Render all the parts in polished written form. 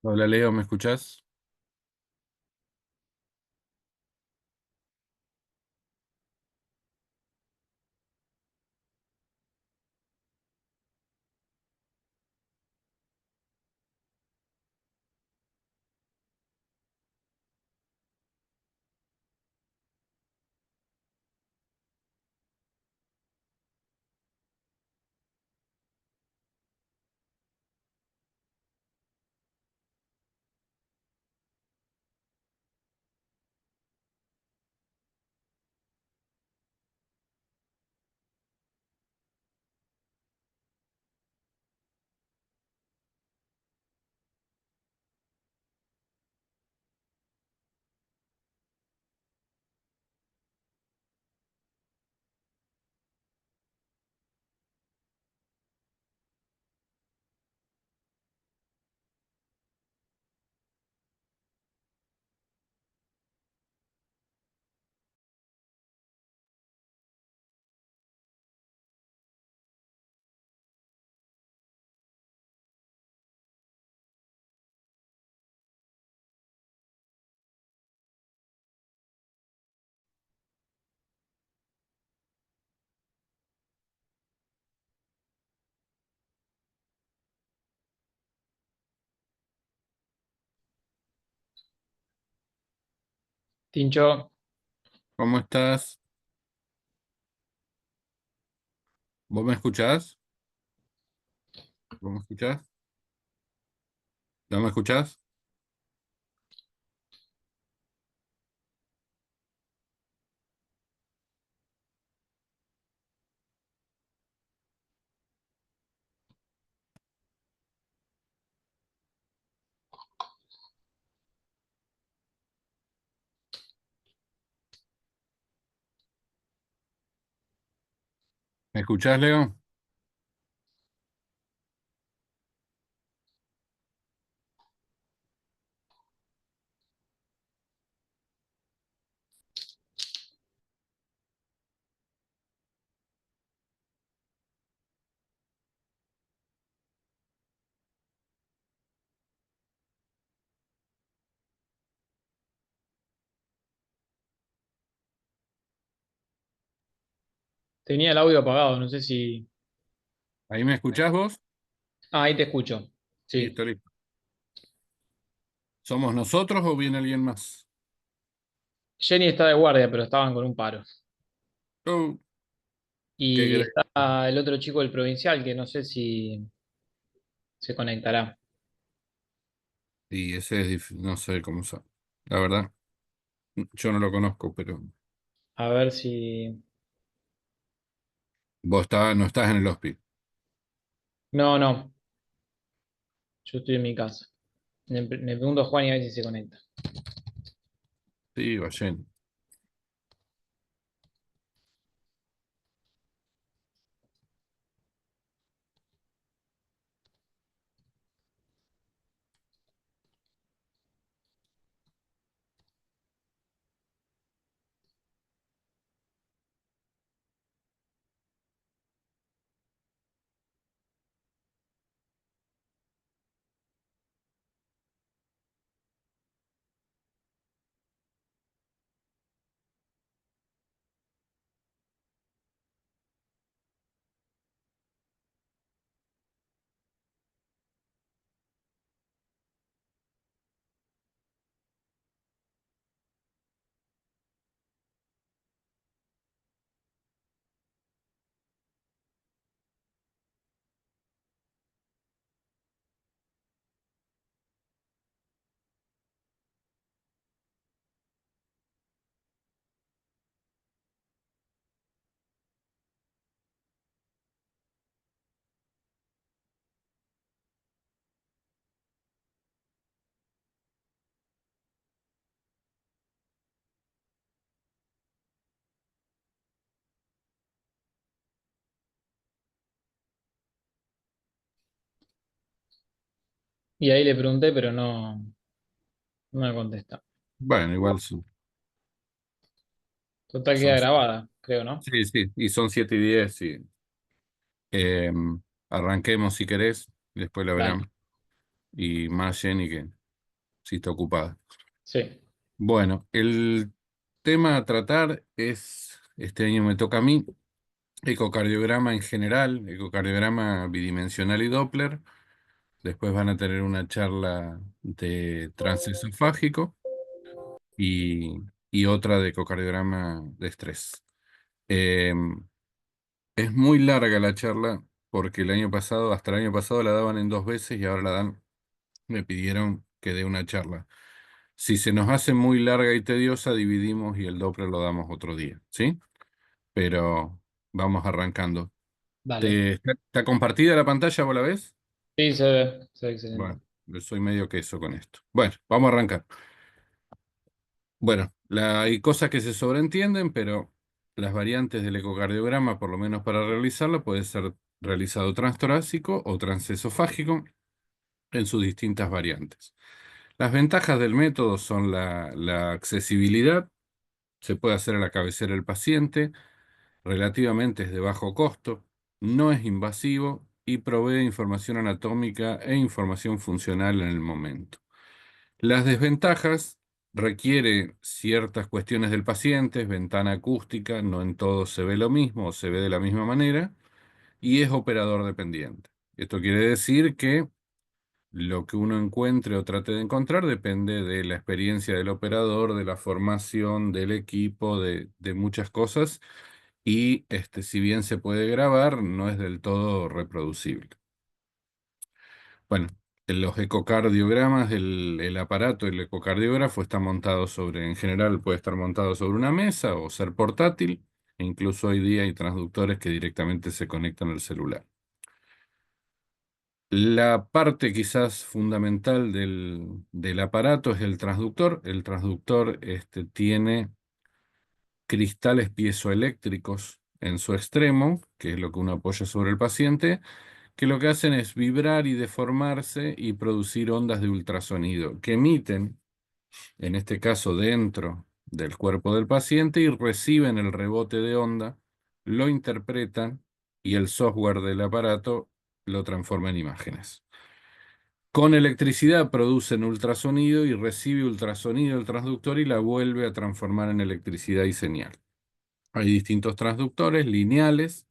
Hola Leo, ¿me escuchás? Tincho, ¿Cómo estás? ¿Vos me escuchás? ¿Vos me escuchás? ¿No me escuchás? ¿Me escuchás, Leo? tenía el audio apagado, no sé si... ¿Ahí me escuchás vos? Ah, ahí te escucho. Sí. Listo, listo. ¿Somos nosotros o viene alguien más? Jenny está de guardia, pero estaban con un paro. Oh, ¿qué Y querés? está el otro chico del provincial, que no sé si se conectará. Y ese es no sé cómo se... La verdad, yo no lo conozco, pero A ver si... vos no estás en el hospital. No, no, yo estoy en mi casa. Le pregunto a Juan y a ver si se conecta. Sí, va lleno. Y ahí le pregunté, pero no me contesta. Bueno, igual sí. Total queda Son, grabada, creo, ¿no? sí, sí, y son 7:10, sí. Arranquemos si querés, después lo Dale. verán. y más Jenny que si está ocupada. Sí, Bueno, el tema a tratar es, este año me toca a mí, ecocardiograma en general, ecocardiograma bidimensional y Doppler. Después van a tener una charla de transesofágico y, y otra de ecocardiograma de estrés. Eh, es muy larga la charla porque el año pasado, hasta el año pasado la daban en 2 veces y ahora la dan, me pidieron que dé una charla. Si se nos hace muy larga y tediosa, dividimos y el Doppler lo damos otro día, ¿sí? Pero vamos arrancando. dale. ¿Está compartida la pantalla, vos la ves? Sí, se ve excelente. Bueno, yo soy medio queso con esto. Bueno, vamos a arrancar. Bueno, hay cosas que se sobreentienden, pero las variantes del ecocardiograma, por lo menos para realizarlo, puede ser realizado transtorácico o transesofágico en sus distintas variantes. Las ventajas del método son la accesibilidad, se puede hacer a la cabecera del paciente, relativamente es de bajo costo, no es invasivo y provee información anatómica e información funcional en el momento. Las desventajas requiere ciertas cuestiones del paciente, ventana acústica, no en todo se ve lo mismo o se ve de la misma manera, y es operador dependiente. Esto quiere decir que lo que uno encuentre o trate de encontrar depende de la experiencia del operador, de la formación del equipo, de muchas cosas, y si bien se puede grabar, no es del todo reproducible. Bueno, en los ecocardiogramas, el aparato, el ecocardiógrafo está montado sobre, en general puede estar montado sobre una mesa o ser portátil, e incluso hoy día hay transductores que directamente se conectan al celular. La parte quizás fundamental del aparato es el transductor. El transductor tiene cristales piezoeléctricos en su extremo, que es lo que uno apoya sobre el paciente, que lo que hacen es vibrar y deformarse y producir ondas de ultrasonido que emiten, en este caso dentro del cuerpo del paciente, y reciben el rebote de onda, lo interpretan y el software del aparato lo transforma en imágenes. Con electricidad producen ultrasonido y recibe ultrasonido el transductor y la vuelve a transformar en electricidad y señal. Hay distintos transductores lineales,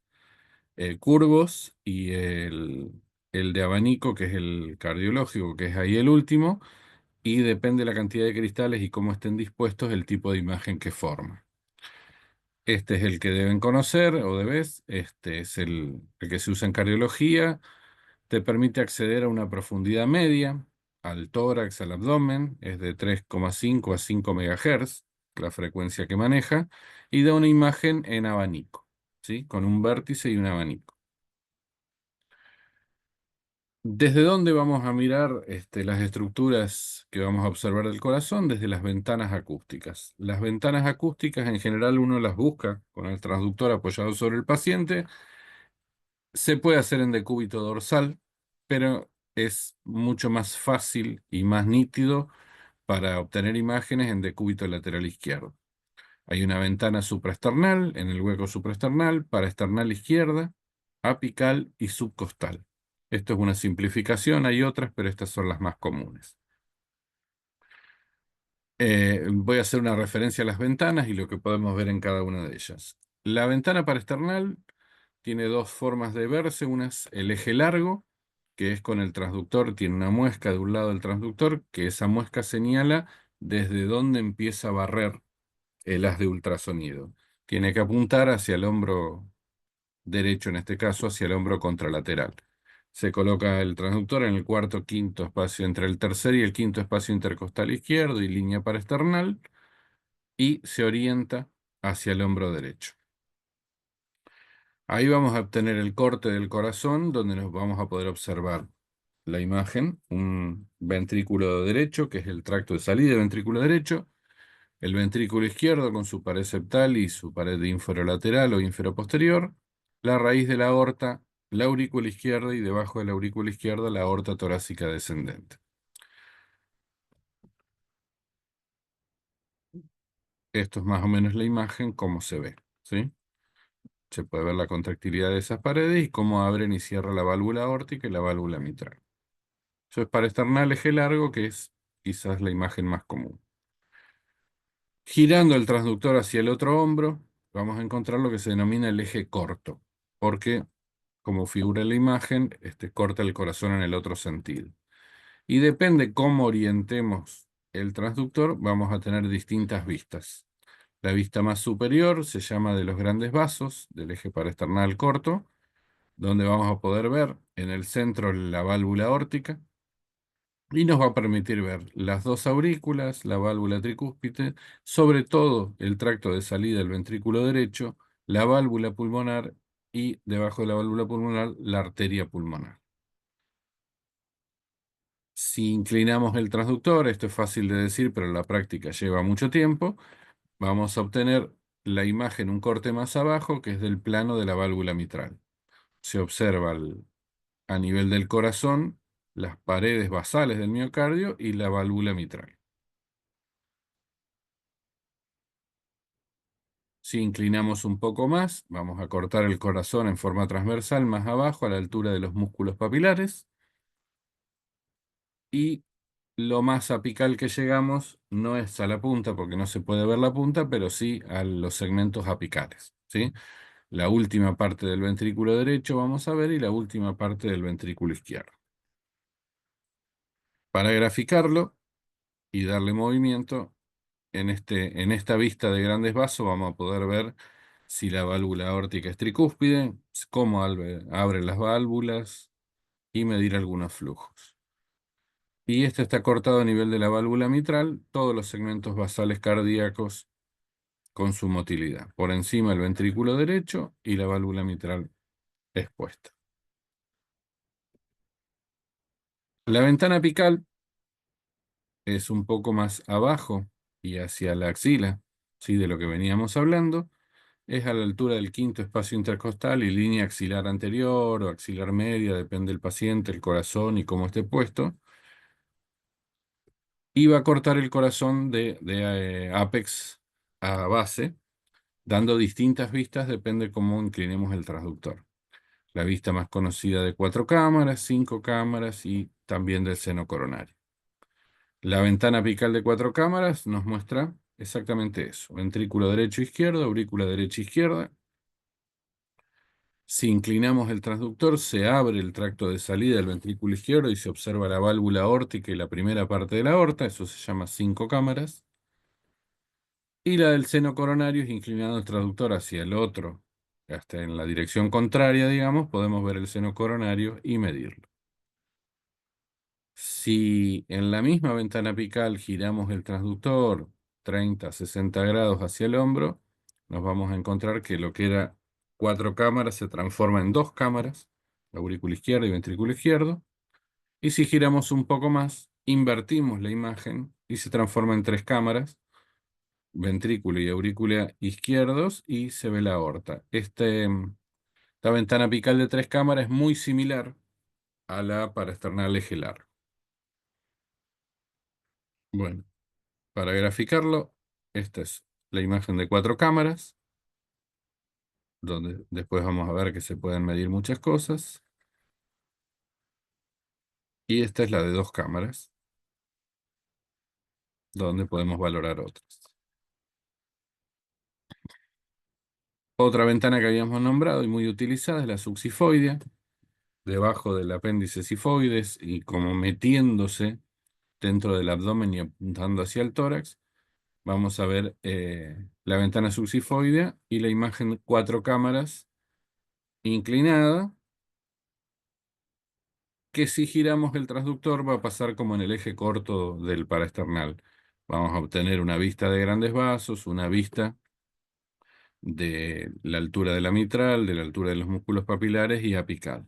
curvos y el de abanico, que es el cardiológico, que es ahí el último, y depende de la cantidad de cristales y cómo estén dispuestos el tipo de imagen que forma. Este es el que deben conocer o debes, este es el que se usa en cardiología, te permite acceder a una profundidad media, al tórax, al abdomen, es de 3,5 a 5 MHz, la frecuencia que maneja, y da una imagen en abanico, ¿sí? Con un vértice y un abanico. ¿Desde dónde vamos a mirar las estructuras que vamos a observar del corazón? Desde las ventanas acústicas. Las ventanas acústicas en general uno las busca con el transductor apoyado sobre el paciente. Se puede hacer en decúbito dorsal, pero es mucho más fácil y más nítido para obtener imágenes en decúbito lateral izquierdo. Hay una ventana supraesternal en el hueco supraesternal, paraesternal izquierda, apical y subcostal. Esto es una simplificación, hay otras, pero estas son las más comunes. Voy a hacer una referencia a las ventanas y lo que podemos ver en cada una de ellas. La ventana paraesternal tiene dos formas de verse. Una es el eje largo, que es con el transductor, tiene una muesca de un lado del transductor, que esa muesca señala desde dónde empieza a barrer el haz de ultrasonido. Tiene que apuntar hacia el hombro derecho, en este caso, hacia el hombro contralateral. Se coloca el transductor en el cuarto quinto espacio entre el tercer y el quinto espacio intercostal izquierdo y línea paraesternal y se orienta hacia el hombro derecho. Ahí vamos a obtener el corte del corazón, donde nos vamos a poder observar la imagen, un ventrículo derecho, que es el tracto de salida del ventrículo derecho, el ventrículo izquierdo con su pared septal y su pared inferolateral o inferoposterior, la raíz de la aorta, la aurícula izquierda y debajo de la aurícula izquierda la aorta torácica descendente. Esto es más o menos la imagen, cómo se ve, ¿sí? Se puede ver la contractilidad de esas paredes y cómo abren y cierran la válvula aórtica y la válvula mitral. Eso es para externar eje largo, que es quizás la imagen más común. Girando el transductor hacia el otro hombro, vamos a encontrar lo que se denomina el eje corto, porque, como figura en la imagen, corta el corazón en el otro sentido. Y depende cómo orientemos el transductor, vamos a tener distintas vistas. La vista más superior se llama de los grandes vasos, del eje paraesternal corto, donde vamos a poder ver en el centro la válvula órtica y nos va a permitir ver las dos aurículas, la válvula tricúspide, sobre todo el tracto de salida del ventrículo derecho, la válvula pulmonar y debajo de la válvula pulmonar la arteria pulmonar. Si inclinamos el transductor, esto es fácil de decir, pero la práctica lleva mucho tiempo, vamos a obtener la imagen un corte más abajo, que es del plano de la válvula mitral. Se observa a nivel del corazón las paredes basales del miocardio y la válvula mitral. Si inclinamos un poco más, vamos a cortar el corazón en forma transversal más abajo a la altura de los músculos papilares y lo más apical que llegamos no es a la punta porque no se puede ver la punta, pero sí a los segmentos apicales, ¿sí? La última parte del ventrículo derecho vamos a ver y la última parte del ventrículo izquierdo. Para graficarlo y darle movimiento, en esta vista de grandes vasos vamos a poder ver si la válvula aórtica es tricúspide, cómo abre las válvulas y medir algunos flujos. Y este está cortado a nivel de la válvula mitral, todos los segmentos basales cardíacos con su motilidad. Por encima el ventrículo derecho y la válvula mitral expuesta. La ventana apical es un poco más abajo y hacia la axila, ¿sí? De lo que veníamos hablando. Es a la altura del quinto espacio intercostal y línea axilar anterior o axilar media, depende del paciente, el corazón y cómo esté puesto. Y va a cortar el corazón de apex a base, dando distintas vistas, depende cómo inclinemos el transductor. La vista más conocida de 4 cámaras, 5 cámaras y también del seno coronario. La ventana apical de 4 cámaras nos muestra exactamente eso. Ventrículo derecho-izquierdo, aurícula derecha-izquierda. Si inclinamos el transductor, se abre el tracto de salida del ventrículo izquierdo y se observa la válvula aórtica y la primera parte de la aorta, eso se llama 5 cámaras. Y la del seno coronario es inclinando el transductor hacia el otro, hasta en la dirección contraria, digamos, podemos ver el seno coronario y medirlo. Si en la misma ventana apical giramos el transductor 30, 60 grados hacia el hombro, nos vamos a encontrar que lo que era 4 cámaras se transforma en 2 cámaras, aurícula izquierda y ventrículo izquierdo. Y si giramos un poco más, invertimos la imagen y se transforma en 3 cámaras, ventrículo y aurícula izquierdos, y se ve la aorta. Esta ventana apical de 3 cámaras es muy similar a la paraesternal eje largo. Bueno. Para graficarlo, esta es la imagen de 4 cámaras, donde después vamos a ver que se pueden medir muchas cosas. Y esta es la de 2 cámaras, donde podemos valorar otras. Otra ventana que habíamos nombrado y muy utilizada es la subsifoidea, debajo del apéndice sifoides y como metiéndose dentro del abdomen y apuntando hacia el tórax. Vamos a ver la ventana subsifoidea y la imagen 4 cámaras inclinada, que si giramos el transductor va a pasar como en el eje corto del paraesternal. Vamos a obtener una vista de grandes vasos, una vista de la altura de la mitral, de la altura de los músculos papilares y apical.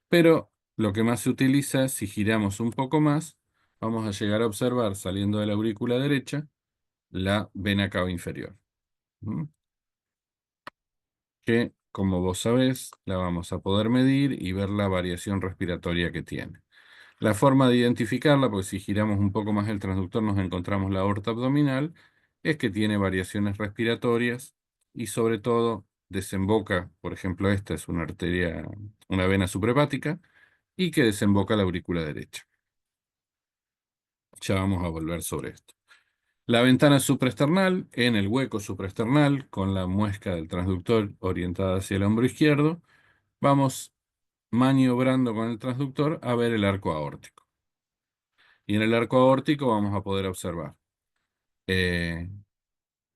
Pero lo que más se utiliza, si giramos un poco más, vamos a llegar a observar, saliendo de la aurícula derecha, la vena cava inferior. ¿Mm? Que, como vos sabés, la vamos a poder medir y ver la variación respiratoria que tiene. La forma de identificarla, porque si giramos un poco más el transductor nos encontramos la aorta abdominal, es que tiene variaciones respiratorias y sobre todo desemboca, por ejemplo, esta es una arteria, una vena suprahepática, y que desemboca la aurícula derecha. Ya vamos a volver sobre esto. La ventana supraesternal, en el hueco supraesternal, con la muesca del transductor orientada hacia el hombro izquierdo, vamos maniobrando con el transductor a ver el arco aórtico. Y en el arco aórtico vamos a poder observar eh,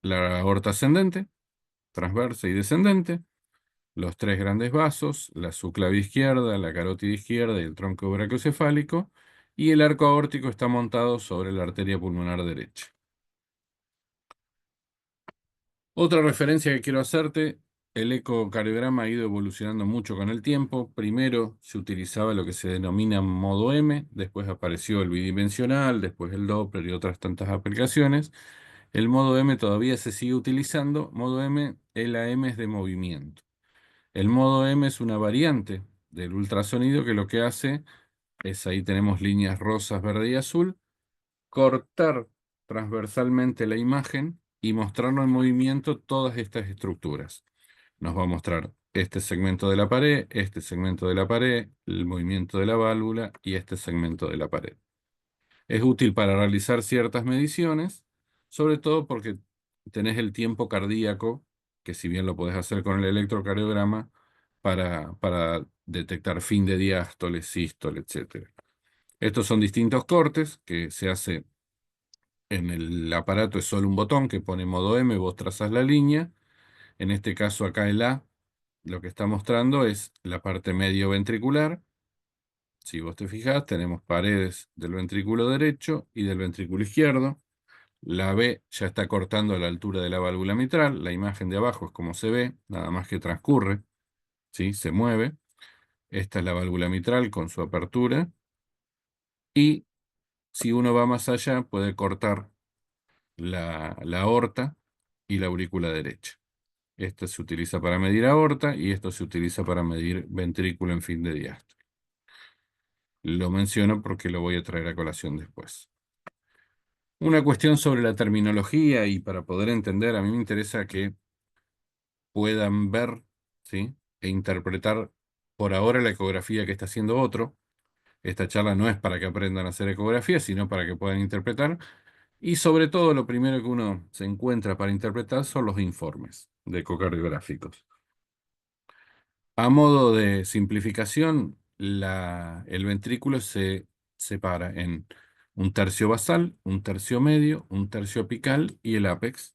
la aorta ascendente, transversa y descendente, los tres grandes vasos, la subclavia izquierda, la carótida izquierda y el tronco brachiocefálico, y el arco aórtico está montado sobre la arteria pulmonar derecha. Otra referencia que quiero hacerte, el ecocardiograma ha ido evolucionando mucho con el tiempo. Primero se utilizaba lo que se denomina modo M, después apareció el bidimensional, después el Doppler y otras tantas aplicaciones. El modo M todavía se sigue utilizando. Modo M, el AM es de movimiento. El modo M es una variante del ultrasonido que lo que hace es, ahí tenemos líneas rosas, verde y azul, cortar transversalmente la imagen y mostrarnos en movimiento todas estas estructuras. Nos va a mostrar este segmento de la pared, este segmento de la pared, el movimiento de la válvula y este segmento de la pared. Es útil para realizar ciertas mediciones, sobre todo porque tenés el tiempo cardíaco, que si bien lo podés hacer con el electrocardiograma, para detectar fin de diástole, sístole, etc. Estos son distintos cortes que se hace en el aparato, es solo un botón que pone modo M, vos trazás la línea. En este caso acá el A, lo que está mostrando es la parte medio ventricular. Si vos te fijás, tenemos paredes del ventrículo derecho y del ventrículo izquierdo. La B ya está cortando a la altura de la válvula mitral. La imagen de abajo es como se ve, nada más que transcurre, ¿sí? Se mueve. Esta es la válvula mitral con su apertura. Y si uno va más allá, puede cortar la aorta y la aurícula derecha. Esto se utiliza para medir aorta y esto se utiliza para medir ventrículo en fin de diástole. Lo menciono porque lo voy a traer a colación después. Una cuestión sobre la terminología y para poder entender, a mí me interesa que puedan ver, ¿sí? E interpretar por ahora la ecografía que está haciendo otro. Esta charla no es para que aprendan a hacer ecografía, sino para que puedan interpretar. Y sobre todo, lo primero que uno se encuentra para interpretar son los informes de ecocardiográficos. A modo de simplificación, el ventrículo se separa en un tercio basal, un tercio medio, un tercio apical y el ápex.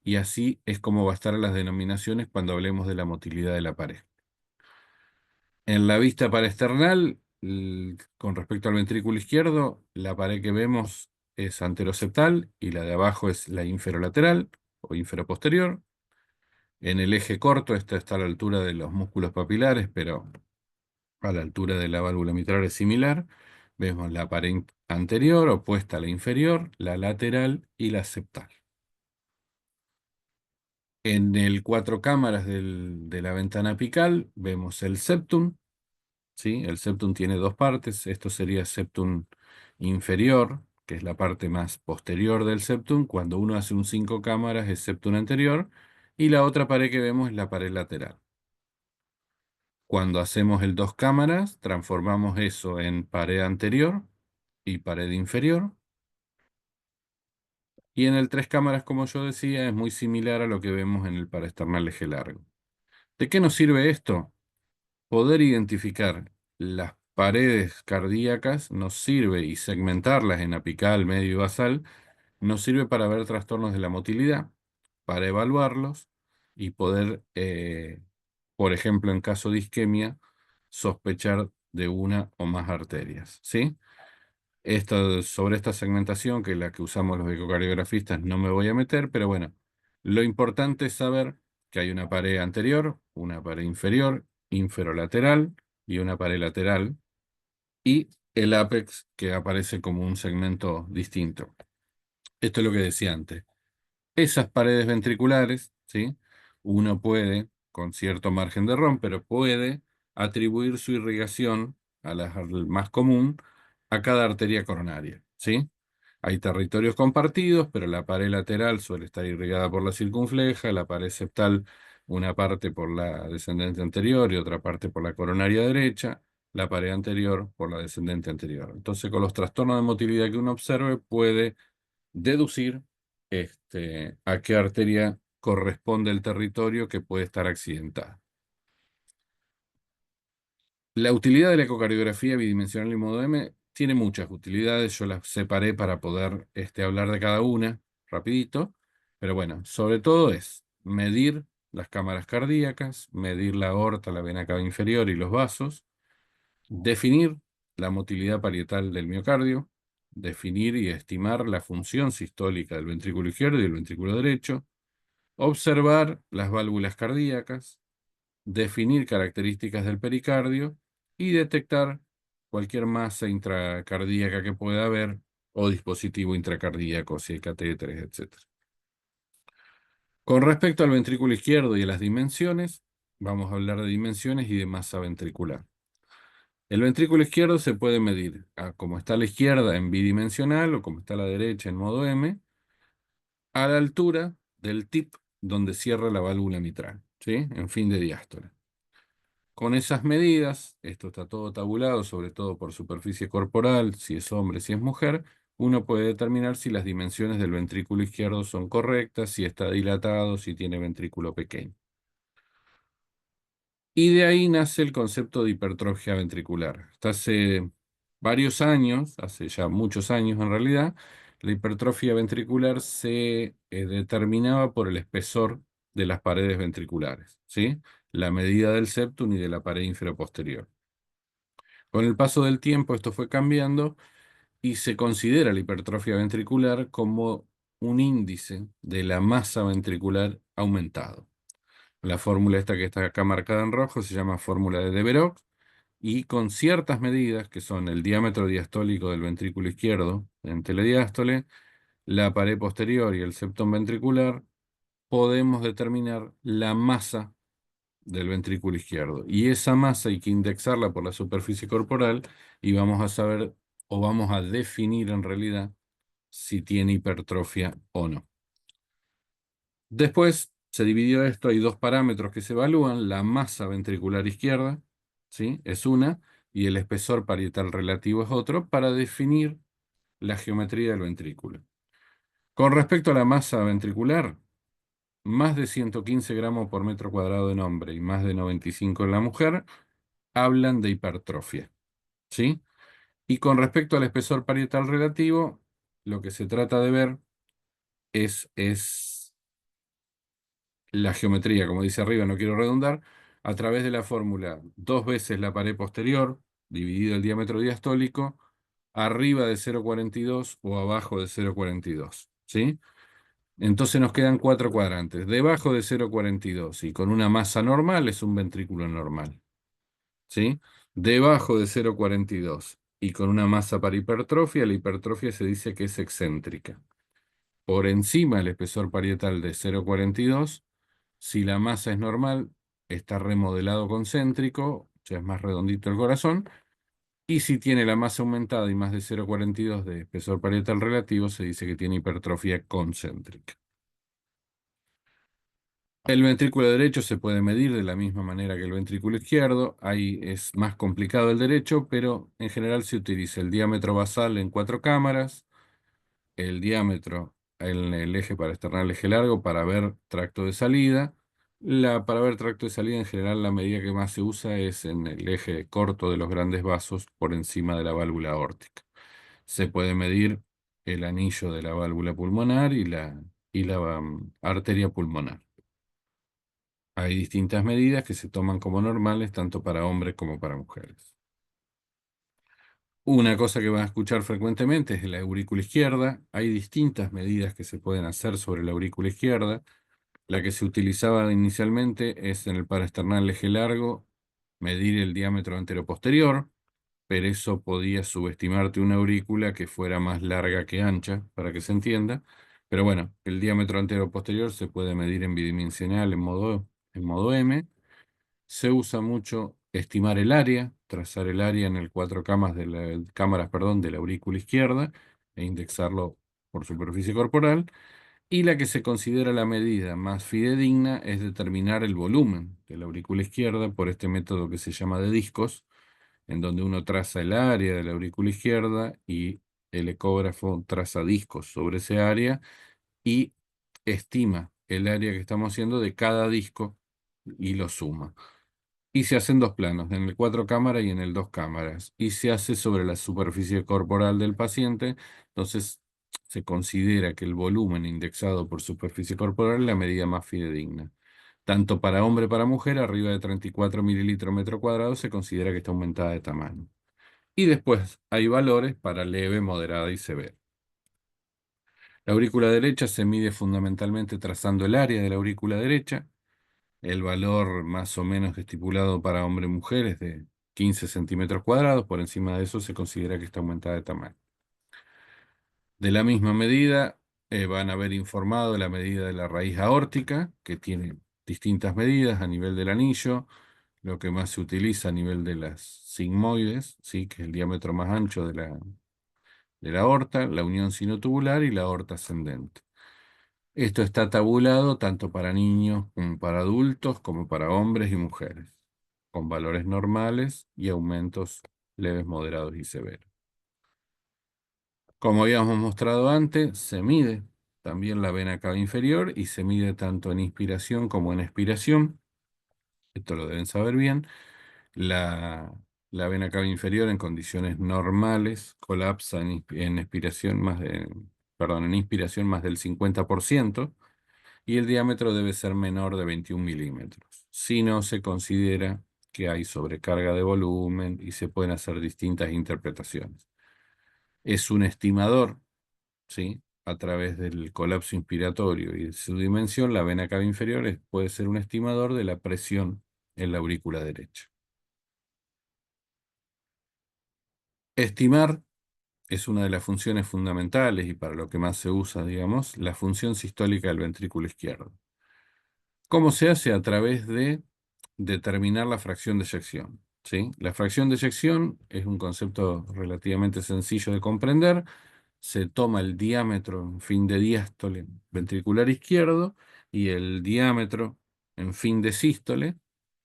Y así es como va a estar las denominaciones cuando hablemos de la motilidad de la pared. En la vista paraesternal, con respecto al ventrículo izquierdo, la pared que vemos es anteroseptal y la de abajo es la inferolateral o inferoposterior. En el eje corto, esta está a la altura de los músculos papilares, pero a la altura de la válvula mitral es similar. Vemos la pared anterior opuesta a la inferior, la lateral y la septal. En el cuatro cámaras de la ventana apical vemos el septum, ¿sí? El septum tiene dos partes. Esto sería septum inferior, que es la parte más posterior del septum. Cuando uno hace un cinco cámaras es septum anterior. Y la otra pared que vemos es la pared lateral. Cuando hacemos el dos cámaras, transformamos eso en pared anterior y pared inferior. Y en el tres cámaras, como yo decía, es muy similar a lo que vemos en el paraesternal eje largo. ¿De qué nos sirve esto? Poder identificar las paredes cardíacas nos sirve y segmentarlas en apical, medio y basal, nos sirve para ver trastornos de la motilidad, para evaluarlos y poder, por ejemplo, en caso de isquemia, sospechar de una o más arterias, ¿sí? Sobre esta segmentación, que es la que usamos los ecocardiografistas, no me voy a meter, pero bueno, lo importante es saber que hay una pared anterior, una pared inferior, inferolateral y una pared lateral, y el ápex que aparece como un segmento distinto. Esto es lo que decía antes. Esas paredes ventriculares, ¿sí? Uno puede, con cierto margen de error, pero puede atribuir su irrigación a la más común a cada arteria coronaria, ¿sí? Hay territorios compartidos, pero la pared lateral suele estar irrigada por la circunfleja, la pared septal una parte por la descendente anterior y otra parte por la coronaria derecha. la pared anterior por la descendente anterior. Entonces, con los trastornos de motilidad que uno observe, puede deducir a qué arteria corresponde el territorio que puede estar accidentada. La utilidad de la ecocardiografía bidimensional y modo M tiene muchas utilidades. Yo las separé para poder hablar de cada una rapidito. Pero bueno, sobre todo es medir las cámaras cardíacas, medir la aorta, la vena cava inferior y los vasos, definir la motilidad parietal del miocardio, definir y estimar la función sistólica del ventrículo izquierdo y del ventrículo derecho, observar las válvulas cardíacas, definir características del pericardio y detectar cualquier masa intracardíaca que pueda haber o dispositivo intracardíaco, si hay catéteres, etc. Con respecto al ventrículo izquierdo y a las dimensiones, vamos a hablar de dimensiones y de masa ventricular. El ventrículo izquierdo se puede medir como está a la izquierda en bidimensional o como está a la derecha en modo M, a la altura del tip donde cierra la válvula mitral, ¿sí? En fin de diástole. Con esas medidas, esto está todo tabulado, sobre todo por superficie corporal, si es hombre, si es mujer, uno puede determinar si las dimensiones del ventrículo izquierdo son correctas, si está dilatado, si tiene ventrículo pequeño. Y de ahí nace el concepto de hipertrofia ventricular. Hasta hace varios años, hace ya muchos años en realidad, la hipertrofia ventricular se determinaba por el espesor de las paredes ventriculares, ¿sí? La medida del septum y de la pared inferoposterior. Con el paso del tiempo esto fue cambiando y se considera la hipertrofia ventricular como un índice de la masa ventricular aumentado. La fórmula esta que está acá marcada en rojo se llama fórmula de Devereux y con ciertas medidas, que son el diámetro diastólico del ventrículo izquierdo en telediástole, la pared posterior y el septum ventricular, podemos determinar la masa del ventrículo izquierdo. Y esa masa hay que indexarla por la superficie corporal y vamos a saber o vamos a definir en realidad si tiene hipertrofia o no. Después se dividió esto, hay dos parámetros que se evalúan, la masa ventricular izquierda, ¿sí? Es una, y el espesor parietal relativo es otro, para definir la geometría del ventrículo. Con respecto a la masa ventricular, más de 115 gramos por metro cuadrado en hombre y más de 95 en la mujer, hablan de hipertrofia, ¿sí? Y con respecto al espesor parietal relativo, lo que se trata de ver es la geometría, como dice arriba, no quiero redundar, a través de la fórmula dos veces la pared posterior, dividido el diámetro diastólico, arriba de 0,42 o abajo de 0,42, ¿sí? Entonces nos quedan cuatro cuadrantes. Debajo de 0,42 y con una masa normal es un ventrículo normal, ¿sí? Debajo de 0,42 y con una masa para hipertrofia, la hipertrofia se dice que es excéntrica. Por encima del espesor parietal de 0,42, si la masa es normal, está remodelado concéntrico, ya es más redondito el corazón, y si tiene la masa aumentada y más de 0,42 de espesor parietal relativo, se dice que tiene hipertrofia concéntrica. El ventrículo derecho se puede medir de la misma manera que el ventrículo izquierdo. Ahí es más complicado el derecho, pero en general se utiliza el diámetro basal en 4 cámaras, el diámetro en el eje parasternal, eje largo, para ver tracto de salida. Para ver tracto de salida, en general, la medida que más se usa es en el eje corto de los grandes vasos por encima de la válvula aórtica. Se puede medir el anillo de la válvula pulmonar y la arteria pulmonar. Hay distintas medidas que se toman como normales tanto para hombres como para mujeres. Una cosa que van a escuchar frecuentemente es la aurícula izquierda. Hay distintas medidas que se pueden hacer sobre la aurícula izquierda. La que se utilizaba inicialmente es en el parasternal eje largo, medir el diámetro anteroposterior, pero eso podía subestimarte una aurícula que fuera más larga que ancha, para que se entienda. Pero bueno, el diámetro anteroposterior se puede medir en bidimensional en modo M. Se usa mucho estimar el área, trazar el área en el cuatro cámaras, perdón, de la aurícula izquierda e indexarlo por superficie corporal. Y la que se considera la medida más fidedigna es determinar el volumen de la aurícula izquierda por este método que se llama de discos, en donde uno traza el área de la aurícula izquierda y el ecógrafo traza discos sobre ese área y estima el área que estamos haciendo de cada disco y lo suma. Y se hacen dos planos, en el cuatro cámaras y en el dos cámaras. Y se hace sobre la superficie corporal del paciente. Entonces, se considera que el volumen indexado por superficie corporal es la medida más fidedigna. Tanto para hombre como para mujer, arriba de 34 mililitros metro cuadrado, se considera que está aumentada de tamaño. Y después hay valores para leve, moderada y severa. La aurícula derecha se mide fundamentalmente trazando el área de la aurícula derecha. El valor más o menos estipulado para hombre y mujer es de 15 centímetros cuadrados. Por encima de eso se considera que está aumentada de tamaño. De la misma medida, van a haber informado la medida de la raíz aórtica, que tiene distintas medidas a nivel del anillo, lo que más se utiliza a nivel de las sigmoides, ¿sí? Que es el diámetro más ancho de la aorta, la unión sinotubular y la aorta ascendente. Esto está tabulado tanto para niños como para adultos, como para hombres y mujeres, con valores normales y aumentos leves, moderados y severos. Como habíamos mostrado antes, se mide también la vena cava inferior y se mide tanto en inspiración como en expiración. Esto lo deben saber bien. La, la vena cava inferior en condiciones normales colapsa en expiración en inspiración más del 50%. Y el diámetro debe ser menor de 21 milímetros. Si no, se considera que hay sobrecarga de volumen y se pueden hacer distintas interpretaciones. Es un estimador, ¿sí? A través del colapso inspiratorio y de su dimensión, la vena cava inferior puede ser un estimador de la presión en la aurícula derecha. Estimar es una de las funciones fundamentales y para lo que más se usa, digamos, la función sistólica del ventrículo izquierdo. ¿Cómo se hace? A través de determinar la fracción de eyección, ¿sí? La fracción de eyección es un concepto relativamente sencillo de comprender. Se toma el diámetro en fin de diástole ventricular izquierdo y el diámetro en fin de sístole,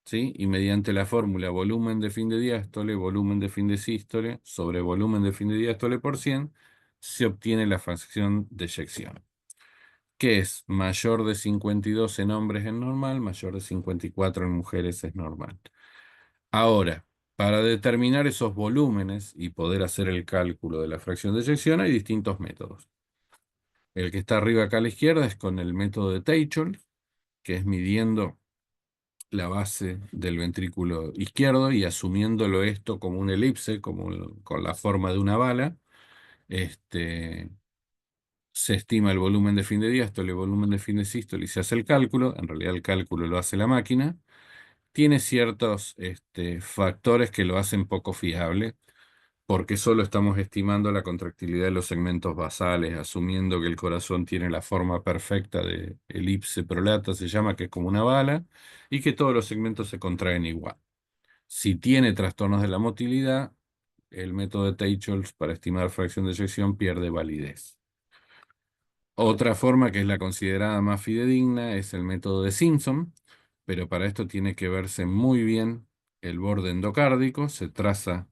¿sí? Y mediante la fórmula volumen de fin de diástole, volumen de fin de sístole, sobre volumen de fin de diástole por 100, se obtiene la fracción de eyección, que es mayor de 52 en hombres es normal, mayor de 54 en mujeres es normal. Ahora, para determinar esos volúmenes y poder hacer el cálculo de la fracción de eyección hay distintos métodos. El que está arriba acá a la izquierda es con el método de Techol, que es midiendo la base del ventrículo izquierdo y asumiéndolo esto como una elipse, con la forma de una bala. Este, Se estima el volumen de fin de diástole, el volumen de fin de sístole y se hace el cálculo. En realidad el cálculo lo hace la máquina. Tiene ciertos factores que lo hacen poco fiable, porque solo estamos estimando la contractilidad de los segmentos basales, asumiendo que el corazón tiene la forma perfecta de elipse prolata, se llama, que es como una bala, y que todos los segmentos se contraen igual. Si tiene trastornos de la motilidad, el método de Techholz para estimar fracción de eyección pierde validez. Otra forma que es la considerada más fidedigna es el método de Simpson, pero para esto tiene que verse muy bien el borde endocárdico. Se traza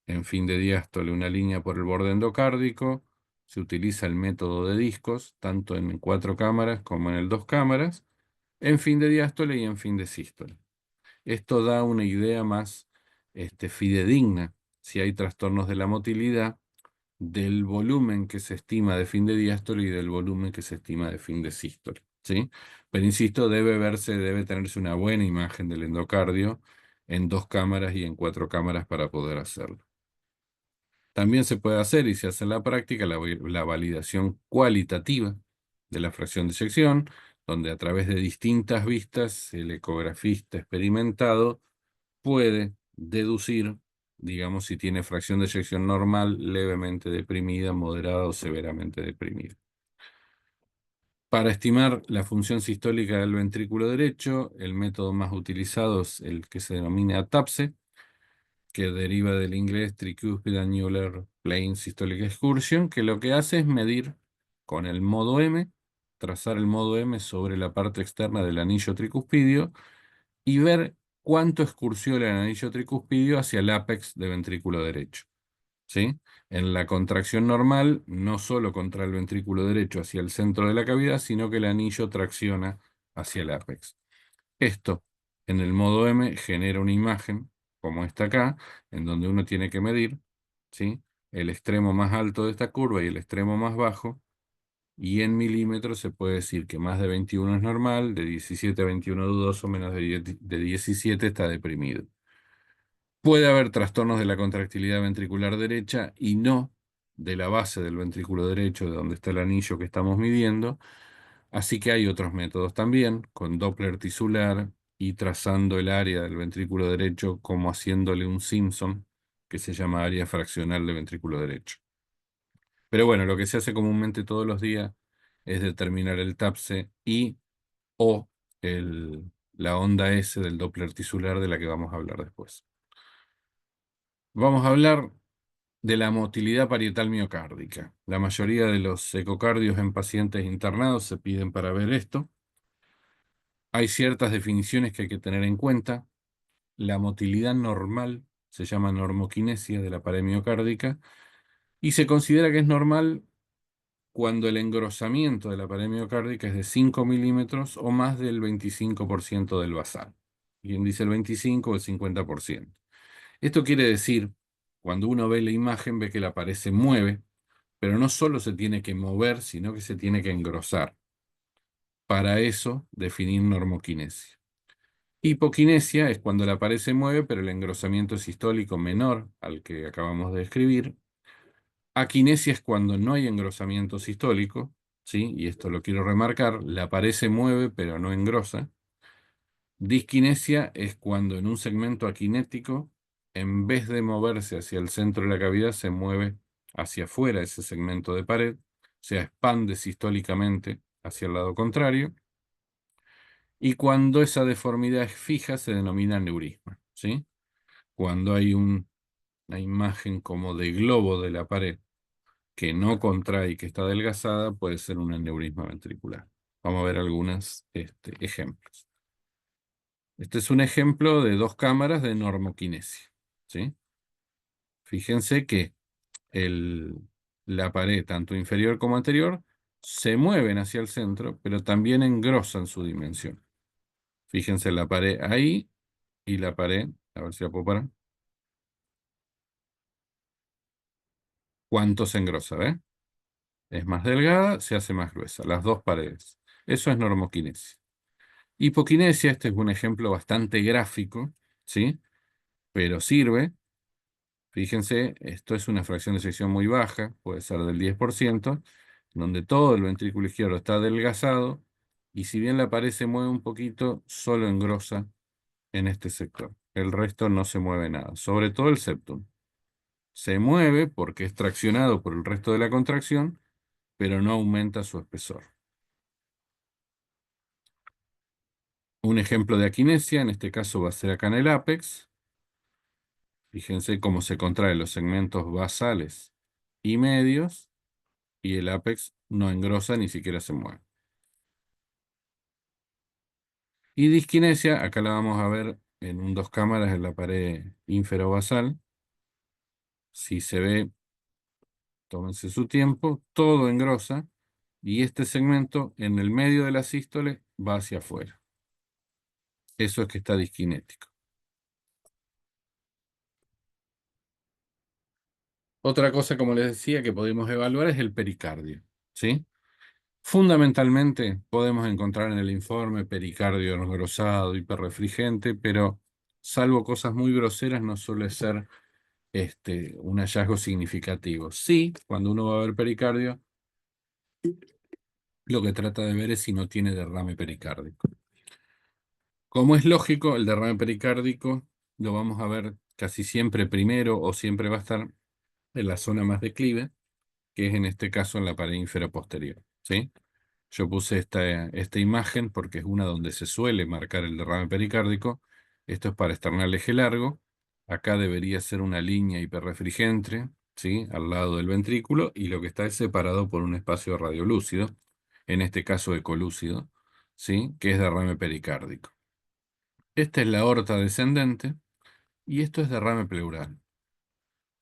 en fin de diástole una línea por el borde endocárdico. Se utiliza el método de discos, tanto en cuatro cámaras como en el dos cámaras, en fin de diástole y en fin de sístole. Esto da una idea más fidedigna si hay trastornos de la motilidad, del volumen que se estima de fin de diástole y del volumen que se estima de fin de sístole, ¿sí? Pero insisto, debe tenerse una buena imagen del endocardio en dos cámaras y en cuatro cámaras para poder hacerlo. También se puede hacer y se hace en la práctica la validación cualitativa de la fracción de eyección, donde a través de distintas vistas el ecografista experimentado puede deducir, digamos, si tiene fracción de eyección normal, levemente deprimida, moderada o severamente deprimida. Para estimar la función sistólica del ventrículo derecho, el método más utilizado es el que se denomina TAPSE, que deriva del inglés Tricuspid Annular Plane Systolic Excursion, que lo que hace es medir con el modo M, trazar el modo M sobre la parte externa del anillo tricuspidio y ver cuánto excursiona el anillo tricuspidio hacia el ápex del ventrículo derecho. ¿Sí? En la contracción normal, no solo contra el ventrículo derecho hacia el centro de la cavidad, sino que el anillo tracciona hacia el ápex. Esto, en el modo M, genera una imagen, como esta acá, en donde uno tiene que medir, ¿sí? El extremo más alto de esta curva y el extremo más bajo, y en milímetros se puede decir que más de 21 es normal, de 17 a 21 dudoso, menos de 17 está deprimido. Puede haber trastornos de la contractilidad ventricular derecha y no de la base del ventrículo derecho, de donde está el anillo que estamos midiendo. Así que hay otros métodos también, con Doppler tisular y trazando el área del ventrículo derecho como haciéndole un Simpson, que se llama área fraccional del ventrículo derecho. Pero bueno, lo que se hace comúnmente todos los días es determinar el TAPSE y o la onda S del Doppler tisular de la que vamos a hablar después. Vamos a hablar de la motilidad parietal miocárdica. La mayoría de los ecocardios en pacientes internados se piden para ver esto. Hay ciertas definiciones que hay que tener en cuenta. La motilidad normal se llama normoquinesia de la pared miocárdica y se considera que es normal cuando el engrosamiento de la pared miocárdica es de 5 milímetros o más del 25% del basal. Quien dice el 25 o el 50%. Esto quiere decir, cuando uno ve la imagen, ve que la pared se mueve, pero no solo se tiene que mover, sino que se tiene que engrosar. Para eso, definir normoquinesia. Hipoquinesia es cuando la pared se mueve, pero el engrosamiento sistólico menor al que acabamos de describir. Aquinesia es cuando no hay engrosamiento sistólico, ¿sí? Y esto lo quiero remarcar, la pared se mueve, pero no engrosa. Disquinesia es cuando en un segmento aquinético, en vez de moverse hacia el centro de la cavidad, se mueve hacia afuera ese segmento de pared, se expande sistólicamente hacia el lado contrario, y cuando esa deformidad es fija, se denomina neurisma, ¿sí? Cuando hay una imagen como de globo de la pared que no contrae y que está adelgazada, puede ser un aneurisma ventricular. Vamos a ver algunos ejemplos. Este es un ejemplo de dos cámaras de normoquinesia, ¿sí? Fíjense que el, la pared, tanto inferior como anterior, se mueven hacia el centro, pero también engrosan su dimensión. Fíjense la pared ahí y la pared, a ver si la puedo parar. ¿Cuánto se engrosa, ve? Es más delgada, se hace más gruesa, las dos paredes. Eso es normoquinesia. Hipoquinesia, este es un ejemplo bastante gráfico, ¿sí? Pero sirve. Fíjense, esto es una fracción de sección muy baja, puede ser del 10%, donde todo el ventrículo izquierdo está adelgazado, y si bien la pared se mueve un poquito, solo engrosa en este sector. El resto no se mueve nada, sobre todo el septum. Se mueve porque es traccionado por el resto de la contracción, pero no aumenta su espesor. Un ejemplo de aquinesia, en este caso va a ser acá en el ápex. Fíjense cómo se contraen los segmentos basales y medios, y el ápex no engrosa ni siquiera se mueve. Y disquinesia, acá la vamos a ver en un dos cámaras en la pared inferobasal. Si se ve, tómense su tiempo, todo engrosa, y este segmento en el medio de la sístole va hacia afuera. Eso es que está disquinético. Otra cosa, como les decía, que podemos evaluar es el pericardio, ¿sí? Fundamentalmente podemos encontrar en el informe pericardio engrosado, hiperrefringente, pero salvo cosas muy groseras no suele ser un hallazgo significativo. Sí, cuando uno va a ver pericardio, lo que trata de ver es si no tiene derrame pericárdico. Como es lógico, el derrame pericárdico lo vamos a ver casi siempre primero o siempre va a estar en la zona más declive, que es en este caso en la pared inferoposterior, ¿sí? Yo puse esta imagen porque es una donde se suele marcar el derrame pericárdico. Esto es para esternal eje largo. Acá debería ser una línea hiperrefringente, ¿sí? Al lado del ventrículo, y lo que está es separado por un espacio radiolúcido, en este caso ecolúcido, ¿sí? Que es derrame pericárdico. Esta es la aorta descendente y esto es derrame pleural.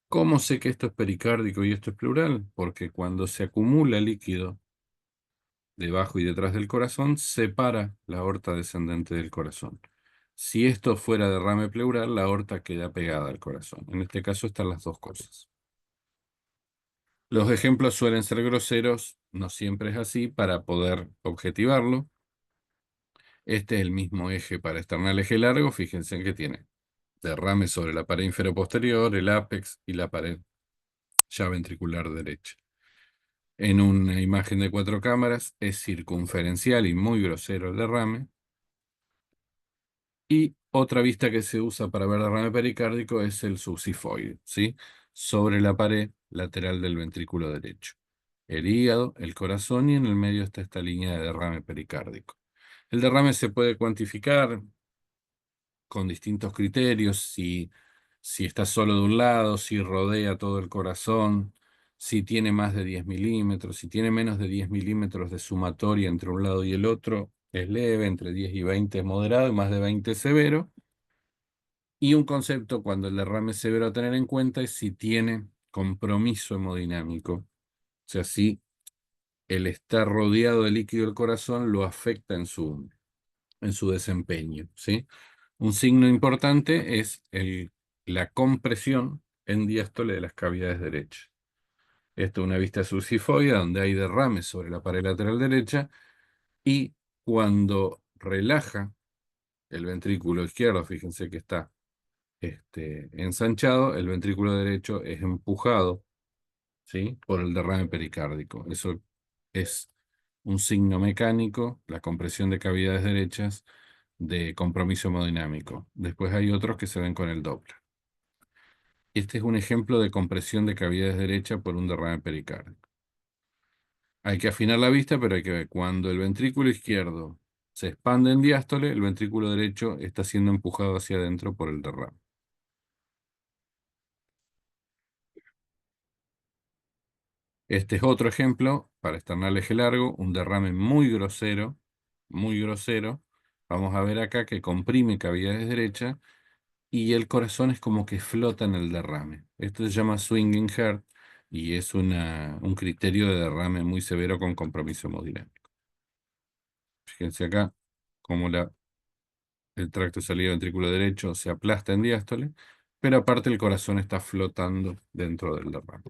¿Cómo sé que esto es pericárdico y esto es pleural? Porque cuando se acumula líquido debajo y detrás del corazón, separa la aorta descendente del corazón. Si esto fuera derrame pleural, la aorta queda pegada al corazón. En este caso están las dos cosas. Los ejemplos suelen ser groseros, no siempre es así, para poder objetivarlo. Este es el mismo eje para esternal eje largo, fíjense que tiene derrame sobre la pared inferoposterior, el ápex y la pared ya ventricular derecha. En una imagen de 4 cámaras es circunferencial y muy grosero el derrame. Y otra vista que se usa para ver derrame pericárdico es el subsifoide, ¿sí? Sobre la pared lateral del ventrículo derecho. El hígado, el corazón y en el medio está esta línea de derrame pericárdico. El derrame se puede cuantificar con distintos criterios, si está solo de un lado, si rodea todo el corazón, si tiene más de 10 milímetros, si tiene menos de 10 milímetros de sumatoria entre un lado y el otro, es leve, entre 10 y 20 es moderado y más de 20 es severo. Y un concepto cuando el derrame es severo a tener en cuenta es si tiene compromiso hemodinámico. O sea, si el estar rodeado de líquido del corazón lo afecta en su desempeño, ¿sí? Un signo importante es la compresión en diástole de las cavidades derechas. Esto es una vista subsifoide donde hay derrames sobre la pared lateral derecha y cuando relaja el ventrículo izquierdo, fíjense que está ensanchado, el ventrículo derecho es empujado, ¿sí? Por el derrame pericárdico. Eso es un signo mecánico, la compresión de cavidades derechas de compromiso hemodinámico. Después hay otros que se ven con el Doppler. Este es un ejemplo de compresión de cavidades derechas por un derrame pericárdico. Hay que afinar la vista, pero hay que ver cuando el ventrículo izquierdo se expande en diástole, el ventrículo derecho está siendo empujado hacia adentro por el derrame. Este es otro ejemplo para esternal eje largo, un derrame muy grosero, muy grosero. Vamos a ver acá que comprime cavidades derechas y el corazón es como que flota en el derrame. Esto se llama swinging heart y es un criterio de derrame muy severo con compromiso hemodinámico. Fíjense acá cómo el tracto de salida ventrículo derecho se aplasta en diástole, pero aparte el corazón está flotando dentro del derrame.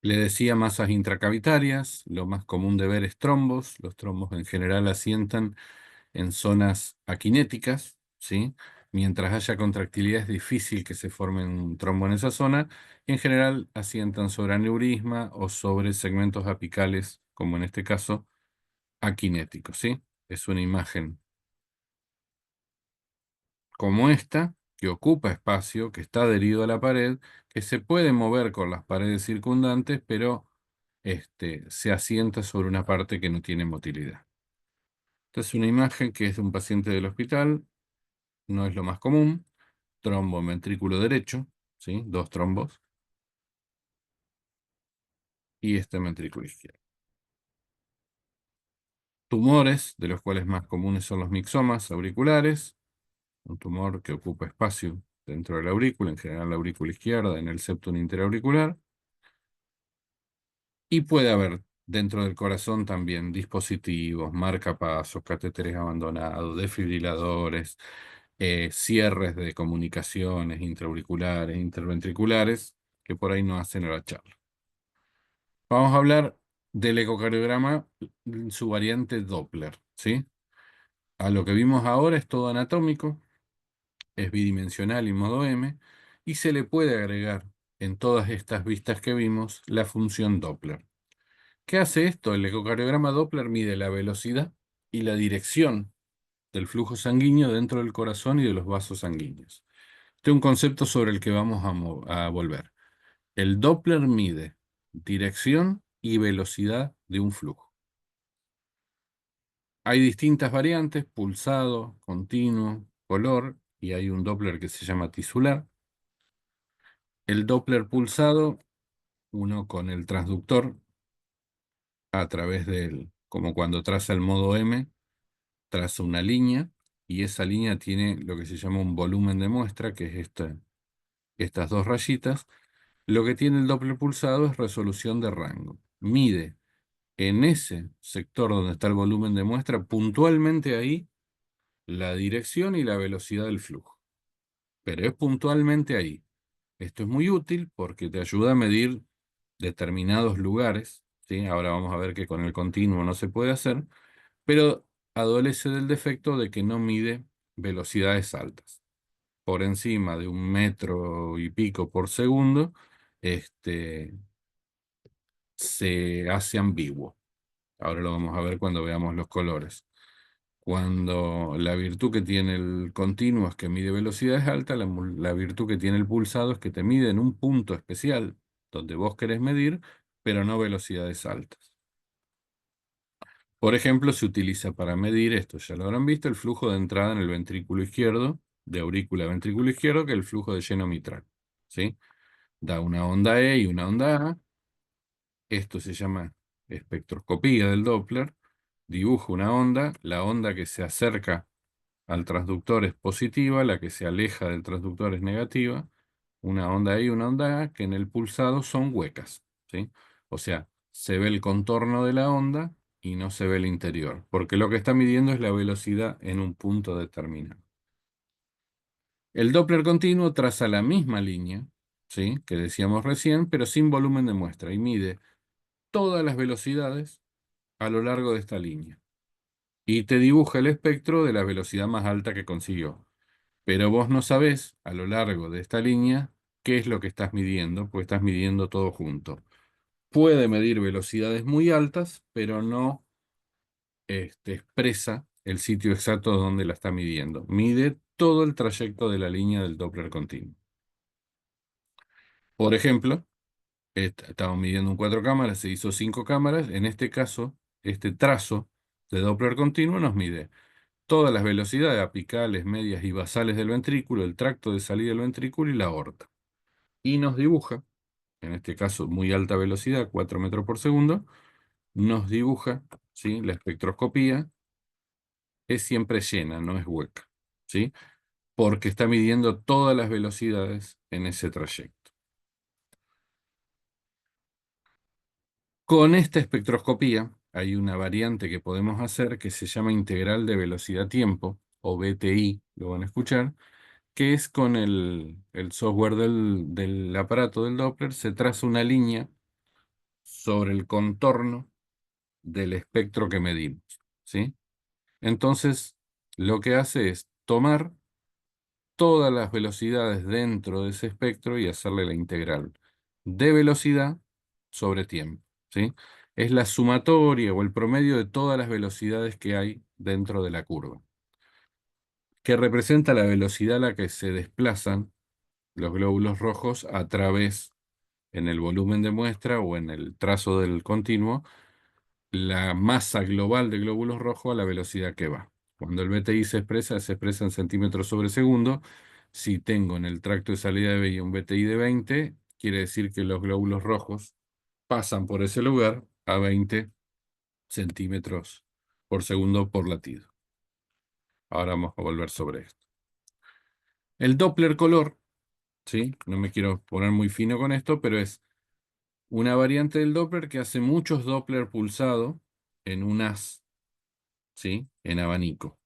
Le decía masas intracavitarias, lo más común de ver es trombos. Los trombos en general asientan en zonas aquinéticas, ¿sí? Mientras haya contractilidad es difícil que se forme un trombo en esa zona y en general asientan sobre aneurisma o sobre segmentos apicales, como en este caso, aquinéticos, ¿sí? Es una imagen como esta, que ocupa espacio, que está adherido a la pared, que se puede mover con las paredes circundantes, pero se asienta sobre una parte que no tiene motilidad. Esta es una imagen que es de un paciente del hospital, no es lo más común, trombo en ventrículo derecho, ¿sí? Dos trombos, y este en ventrículo izquierdo. Tumores, de los cuales más comunes son los mixomas auriculares, un tumor que ocupa espacio dentro de la aurícula, en general la aurícula izquierda, en el septum interauricular. Y puede haber dentro del corazón también dispositivos, marcapasos, catéteres abandonados, desfibriladores, cierres de comunicaciones intraauriculares, interventriculares, que por ahí no hacen a la charla. Vamos a hablar del ecocardiograma en su variante Doppler, ¿sí? A lo que vimos ahora es todo anatómico, es bidimensional y modo M, y se le puede agregar en todas estas vistas que vimos la función Doppler. ¿Qué hace esto? El ecocardiograma Doppler mide la velocidad y la dirección del flujo sanguíneo dentro del corazón y de los vasos sanguíneos. Este es un concepto sobre el que vamos a volver. El Doppler mide dirección y velocidad de un flujo. Hay distintas variantes, pulsado, continuo, color, y hay un Doppler que se llama tisular. El Doppler pulsado, uno con el transductor a través del, como cuando traza el modo M, traza una línea y esa línea tiene lo que se llama un volumen de muestra, que es estas dos rayitas. Lo que tiene el Doppler pulsado es resolución de rango. Mide en ese sector donde está el volumen de muestra, puntualmente ahí, la dirección y la velocidad del flujo. Pero es puntualmente ahí. Esto es muy útil porque te ayuda a medir determinados lugares, ¿sí? Ahora vamos a ver que con el continuo no se puede hacer, pero adolece del defecto de que no mide velocidades altas. Por encima de 1 metro y pico por segundo, este, se hace ambiguo. Ahora lo vamos a ver cuando veamos los colores. Cuando la virtud que tiene el continuo es que mide velocidades altas, la virtud que tiene el pulsado es que te mide en un punto especial donde vos querés medir, pero no velocidades altas. Por ejemplo, se utiliza para medir esto, ya lo habrán visto, el flujo de entrada en el ventrículo izquierdo, de aurícula a ventrículo izquierdo, que es el flujo de lleno mitral. ¿Sí? Da una onda E y una onda A. Esto se llama espectroscopía del Doppler. Dibuja una onda, la onda que se acerca al transductor es positiva, la que se aleja del transductor es negativa. Una onda E y una onda A que en el pulsado son huecas, ¿sí? O sea, se ve el contorno de la onda y no se ve el interior, porque lo que está midiendo es la velocidad en un punto determinado. El Doppler continuo traza la misma línea, ¿sí? Que decíamos recién, pero sin volumen de muestra y mide todas las velocidades a lo largo de esta línea. Y te dibuja el espectro de la velocidad más alta que consiguió. Pero vos no sabés a lo largo de esta línea qué es lo que estás midiendo, porque estás midiendo todo junto. Puede medir velocidades muy altas, pero no expresa el sitio exacto donde la está midiendo. Mide todo el trayecto de la línea del Doppler continuo. Por ejemplo, estamos midiendo en 4 cámaras, se hizo 5 cámaras. En este caso, este trazo de Doppler continuo nos mide todas las velocidades apicales, medias y basales del ventrículo, el tracto de salida del ventrículo y la aorta. Y nos dibuja, en este caso muy alta velocidad, 4 metros por segundo, nos dibuja, ¿sí? La espectroscopía es siempre llena, no es hueca, ¿sí? Porque está midiendo todas las velocidades en ese trayecto. Con esta espectroscopía hay una variante que podemos hacer que se llama integral de velocidad-tiempo, o BTI, lo van a escuchar, que es con el software del aparato del Doppler, se traza una línea sobre el contorno del espectro que medimos, ¿sí? Entonces, lo que hace es tomar todas las velocidades dentro de ese espectro y hacerle la integral de velocidad sobre tiempo, ¿sí? Es la sumatoria o el promedio de todas las velocidades que hay dentro de la curva, que representa la velocidad a la que se desplazan los glóbulos rojos a través, en el volumen de muestra o en el trazo del continuo, la masa global de glóbulos rojos a la velocidad que va. Cuando el BTI se expresa en centímetros sobre segundo. Si tengo en el tracto de salida de vía un BTI de 20, quiere decir que los glóbulos rojos pasan por ese lugar a 20 centímetros por segundo por latido. Ahora vamos a volver sobre esto. El Doppler color, ¿sí? No me quiero poner muy fino con esto, pero es una variante del Doppler que hace muchos Doppler pulsado en un haz, ¿sí? En abanico.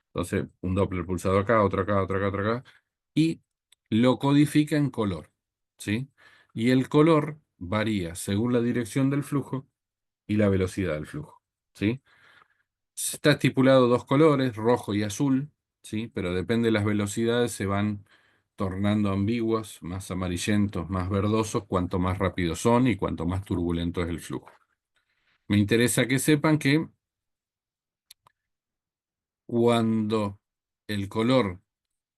Entonces, un Doppler pulsado acá, otro acá, otro acá, otro acá, y lo codifica en color, ¿sí? Y el color varía según la dirección del flujo y la velocidad del flujo, ¿sí? Está estipulado dos colores, rojo y azul, ¿sí? Pero depende de las velocidades, se van tornando ambiguos, más amarillentos, más verdosos, cuanto más rápidos son y cuanto más turbulento es el flujo. Me interesa que sepan que cuando el color,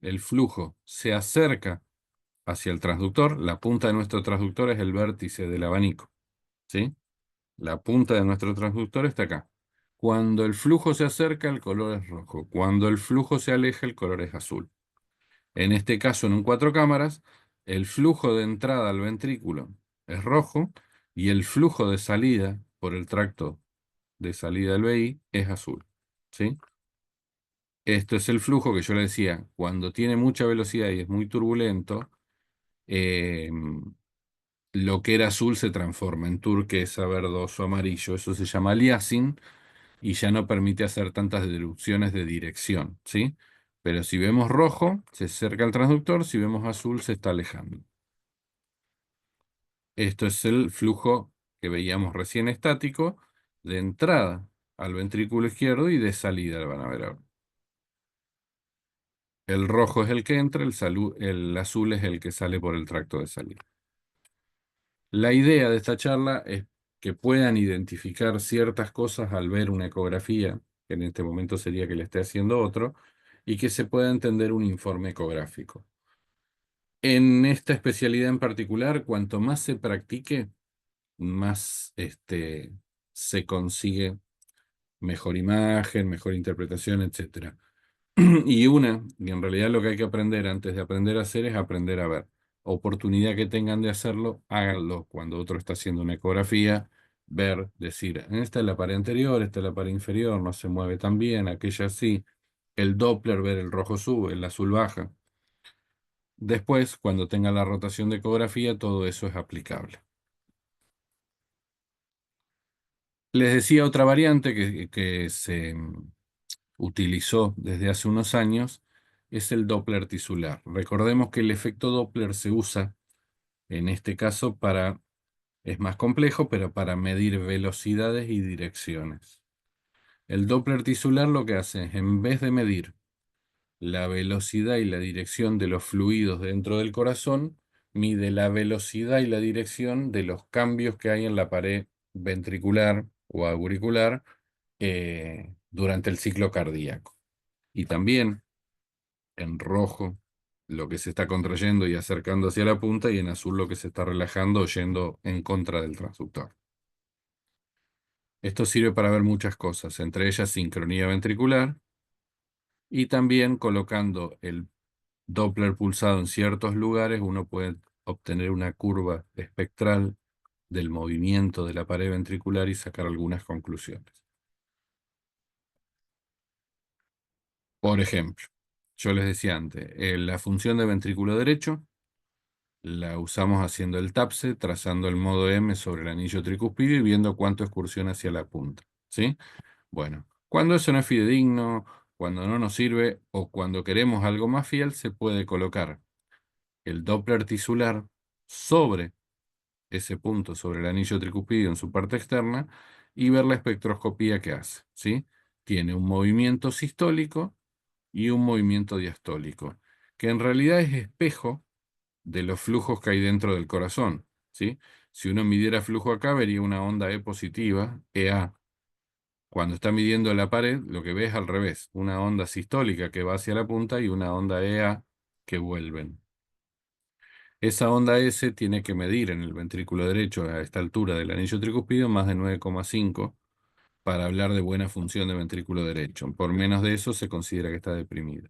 el flujo, se acerca hacia el transductor, la punta de nuestro transductor es el vértice del abanico, ¿sí? La punta de nuestro transductor está acá. Cuando el flujo se acerca, el color es rojo. Cuando el flujo se aleja, el color es azul. En este caso, en un 4 cámaras, el flujo de entrada al ventrículo es rojo y el flujo de salida por el tracto de salida del VI es azul, ¿sí? Esto es el flujo que yo le decía, cuando tiene mucha velocidad y es muy turbulento, eh, lo que era azul se transforma en turquesa, verdoso, amarillo. Eso se llama aliasing y ya no permite hacer tantas deducciones de dirección, ¿sí? Pero si vemos rojo, se acerca al transductor, si vemos azul, se está alejando. Esto es el flujo que veíamos recién estático de entrada al ventrículo izquierdo y de salida, lo van a ver ahora. El rojo es el que entra, el azul es el que sale por el tracto de salida. La idea de esta charla es que puedan identificar ciertas cosas al ver una ecografía, que en este momento sería que le esté haciendo otro, y que se pueda entender un informe ecográfico. En esta especialidad en particular, cuanto más se practique, más se consigue mejor imagen, mejor interpretación, etcétera. Y en realidad lo que hay que aprender antes de aprender a hacer es aprender a ver. Oportunidad que tengan de hacerlo, háganlo. Cuando otro está haciendo una ecografía, ver, decir, esta es la pared anterior, esta es la pared inferior, no se mueve tan bien, aquella sí. El Doppler, ver el rojo sube, el azul baja. Después, cuando tenga la rotación de ecografía, todo eso es aplicable. Les decía otra variante que se utilizó desde hace unos años, es el Doppler tisular. Recordemos que el efecto Doppler se usa en este caso es más complejo, pero para medir velocidades y direcciones. El Doppler tisular lo que hace es, en vez de medir la velocidad y la dirección de los fluidos dentro del corazón, mide la velocidad y la dirección de los cambios que hay en la pared ventricular o auricular durante el ciclo cardíaco. Y también en rojo lo que se está contrayendo y acercando hacia la punta, y en azul lo que se está relajando o yendo en contra del transductor. Esto sirve para ver muchas cosas, entre ellas sincronía ventricular, y también colocando el Doppler pulsado en ciertos lugares, uno puede obtener una curva espectral del movimiento de la pared ventricular y sacar algunas conclusiones. Por ejemplo, yo les decía antes, la función de ventrículo derecho la usamos haciendo el TAPSE, trazando el modo M sobre el anillo tricuspidio y viendo cuánto excursiona hacia la punta, ¿sí? Bueno, cuando eso no es fidedigno, cuando no nos sirve o cuando queremos algo más fiel, se puede colocar el Doppler tisular sobre ese punto, sobre el anillo tricuspidio en su parte externa, y ver la espectroscopía que hace, ¿sí? Tiene un movimiento sistólico y un movimiento diastólico, que en realidad es espejo de los flujos que hay dentro del corazón, ¿sí? Si uno midiera flujo acá, vería una onda E positiva, EA. Cuando está midiendo la pared, lo que ve es al revés, una onda sistólica que va hacia la punta y una onda EA que vuelven. Esa onda S tiene que medir en el ventrículo derecho a esta altura del anillo tricuspidio más de 9,5 para hablar de buena función de ventrículo derecho. Por menos de eso se considera que está deprimido.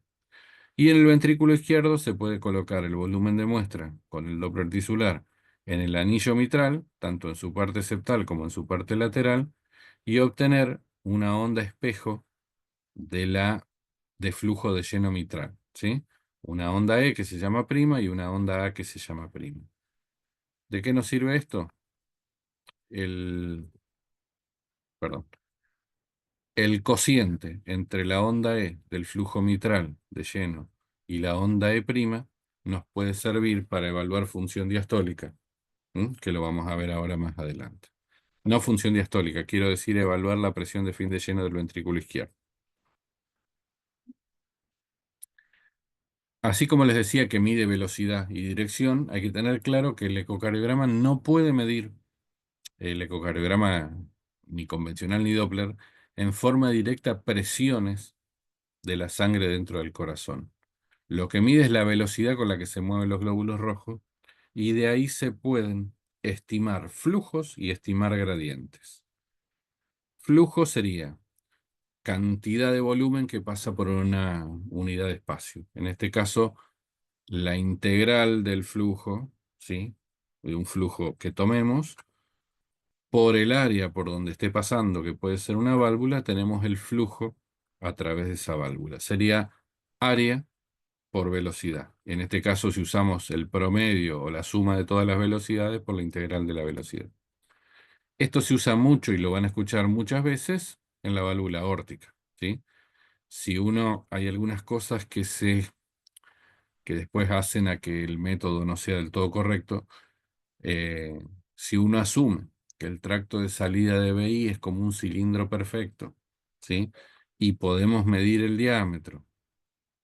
Y en el ventrículo izquierdo se puede colocar el volumen de muestra con el Doppler tisular en el anillo mitral, tanto en su parte septal como en su parte lateral, y obtener una onda espejo de flujo de lleno mitral, ¿sí? Una onda E que se llama prima y una onda A que se llama prima. ¿De qué nos sirve esto? El, perdón, el cociente entre la onda E del flujo mitral de lleno y la onda E prima nos puede servir para evaluar función diastólica, que lo vamos a ver ahora más adelante. No función diastólica, quiero decir evaluar la presión de fin de lleno del ventrículo izquierdo. Así como les decía que mide velocidad y dirección, hay que tener claro que el ecocardiograma no puede medir el ecocardiograma ni convencional ni Doppler en forma directa presiones de la sangre dentro del corazón. Lo que mide es la velocidad con la que se mueven los glóbulos rojos y de ahí se pueden estimar flujos y estimar gradientes. Flujo sería cantidad de volumen que pasa por una unidad de espacio. En este caso, la integral del flujo, ¿sí? De un flujo que tomemos, por el área por donde esté pasando, que puede ser una válvula, tenemos el flujo a través de esa válvula. Sería área por velocidad. En este caso, si usamos el promedio o la suma de todas las velocidades por la integral de la velocidad. Esto se usa mucho y lo van a escuchar muchas veces en la válvula aórtica, ¿sí? Si uno, hay algunas cosas que después hacen a que el método no sea del todo correcto. Eh, si uno asume que el tracto de salida de BI es como un cilindro perfecto, ¿sí? Y podemos medir el diámetro,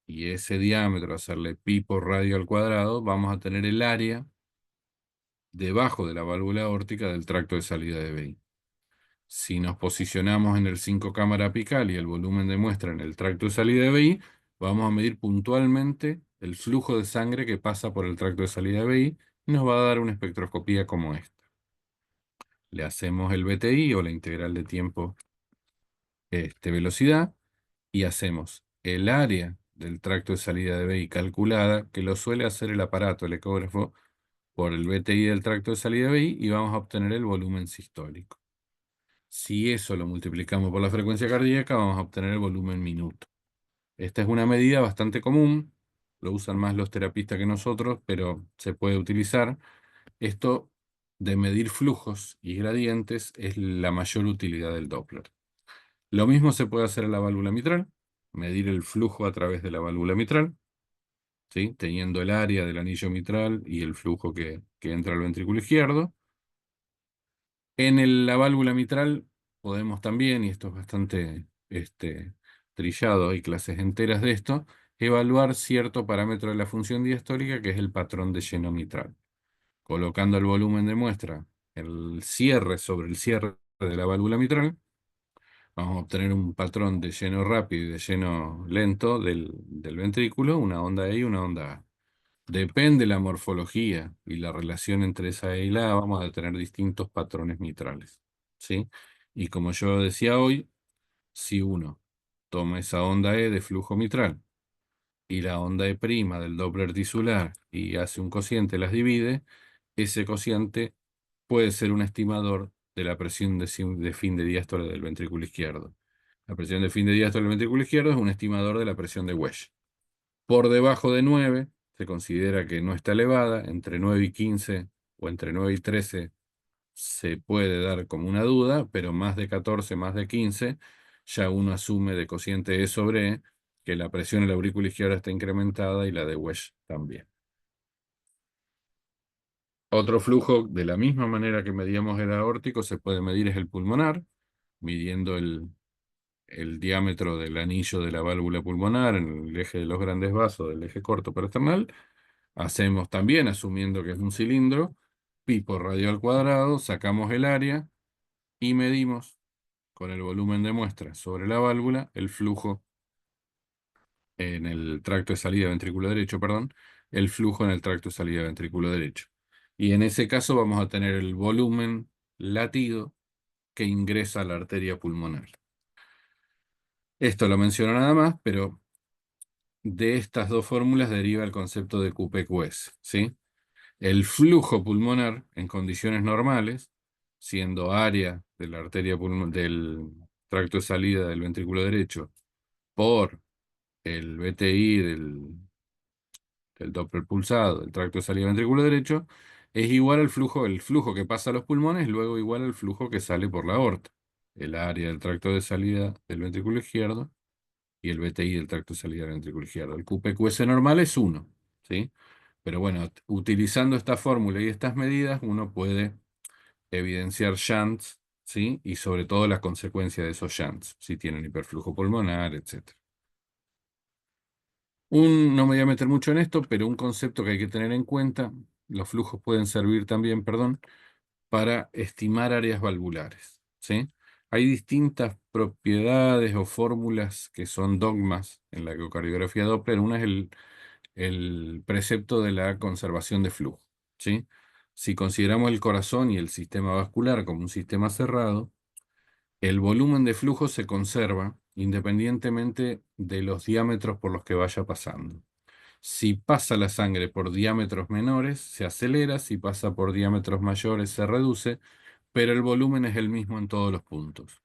y ese diámetro hacerle pi por radio al cuadrado, vamos a tener el área debajo de la válvula aórtica del tracto de salida de BI. Si nos posicionamos en el 5 cámara apical y el volumen de muestra en el tracto de salida de BI, vamos a medir puntualmente el flujo de sangre que pasa por el tracto de salida de BI y nos va a dar una espectroscopía como esta. Le hacemos el BTI o la integral de tiempo velocidad y hacemos el área del tracto de salida de BI calculada, que lo suele hacer el aparato, el ecógrafo, por el BTI del tracto de salida de BI y vamos a obtener el volumen sistólico. Si eso lo multiplicamos por la frecuencia cardíaca, vamos a obtener el volumen minuto. Esta es una medida bastante común, lo usan más los terapistas que nosotros, pero se puede utilizar. Esto de medir flujos y gradientes es la mayor utilidad del Doppler. Lo mismo se puede hacer en la válvula mitral, medir el flujo a través de la válvula mitral, ¿sí? Teniendo el área del anillo mitral y el flujo que entra al ventrículo izquierdo. La válvula mitral podemos también, y esto es bastante trillado, hay clases enteras de esto, evaluar cierto parámetro de la función diastólica que es el patrón de lleno mitral. Colocando el volumen de muestra, el cierre sobre el cierre de la válvula mitral, vamos a obtener un patrón de lleno rápido y de lleno lento del ventrículo, una onda E y una onda A. Depende la morfología y la relación entre esa E y la A, vamos a tener distintos patrones mitrales, ¿sí? Y como yo decía hoy, si uno toma esa onda E de flujo mitral y la onda E' del Doppler tisular y hace un cociente, las divide, ese cociente puede ser un estimador de la presión de fin de diástole del ventrículo izquierdo. La presión de fin de diástole del ventrículo izquierdo es un estimador de la presión de Wesch. Por debajo de 9 se considera que no está elevada, entre 9 y 15 o entre 9 y 13 se puede dar como una duda, pero más de 14, más de 15, ya uno asume de cociente E sobre E que la presión en la aurícula izquierda está incrementada y la de Wesch también. Otro flujo, de la misma manera que medíamos el aórtico, se puede medir es el pulmonar, midiendo el diámetro del anillo de la válvula pulmonar en el eje de los grandes vasos del eje corto peristernal. Hacemos también, asumiendo que es un cilindro, pi por radio al cuadrado, sacamos el área y medimos con el volumen de muestra sobre la válvula el flujo en el tracto de salida ventrículo derecho, perdón, el flujo en el tracto de salida ventrículo derecho. Y en ese caso vamos a tener el volumen latido que ingresa a la arteria pulmonar. Esto lo menciono nada más, pero de estas dos fórmulas deriva el concepto de QPQS, ¿sí? El flujo pulmonar en condiciones normales, siendo área de la arteria del tracto de salida del ventrículo derecho por el BTI del Doppler pulsado del tracto de salida del ventrículo derecho, es igual al flujo, el flujo que pasa a los pulmones, luego igual al flujo que sale por la aorta. El área del tracto de salida del ventrículo izquierdo y el BTI del tracto de salida del ventrículo izquierdo. El QPQS normal es 1, ¿sí? Pero bueno, utilizando esta fórmula y estas medidas, uno puede evidenciar shunts, ¿sí? Y sobre todo las consecuencias de esos shunts, si tienen hiperflujo pulmonar, etc. No me voy a meter mucho en esto, pero un concepto que hay que tener en cuenta, los flujos pueden servir también, perdón, para estimar áreas valvulares, ¿sí? Hay distintas propiedades o fórmulas que son dogmas en la ecocardiografía Doppler. Una es el precepto de la conservación de flujo, ¿sí? Si consideramos el corazón y el sistema vascular como un sistema cerrado, el volumen de flujo se conserva independientemente de los diámetros por los que vaya pasando. Si pasa la sangre por diámetros menores, se acelera; si pasa por diámetros mayores, se reduce, pero el volumen es el mismo en todos los puntos.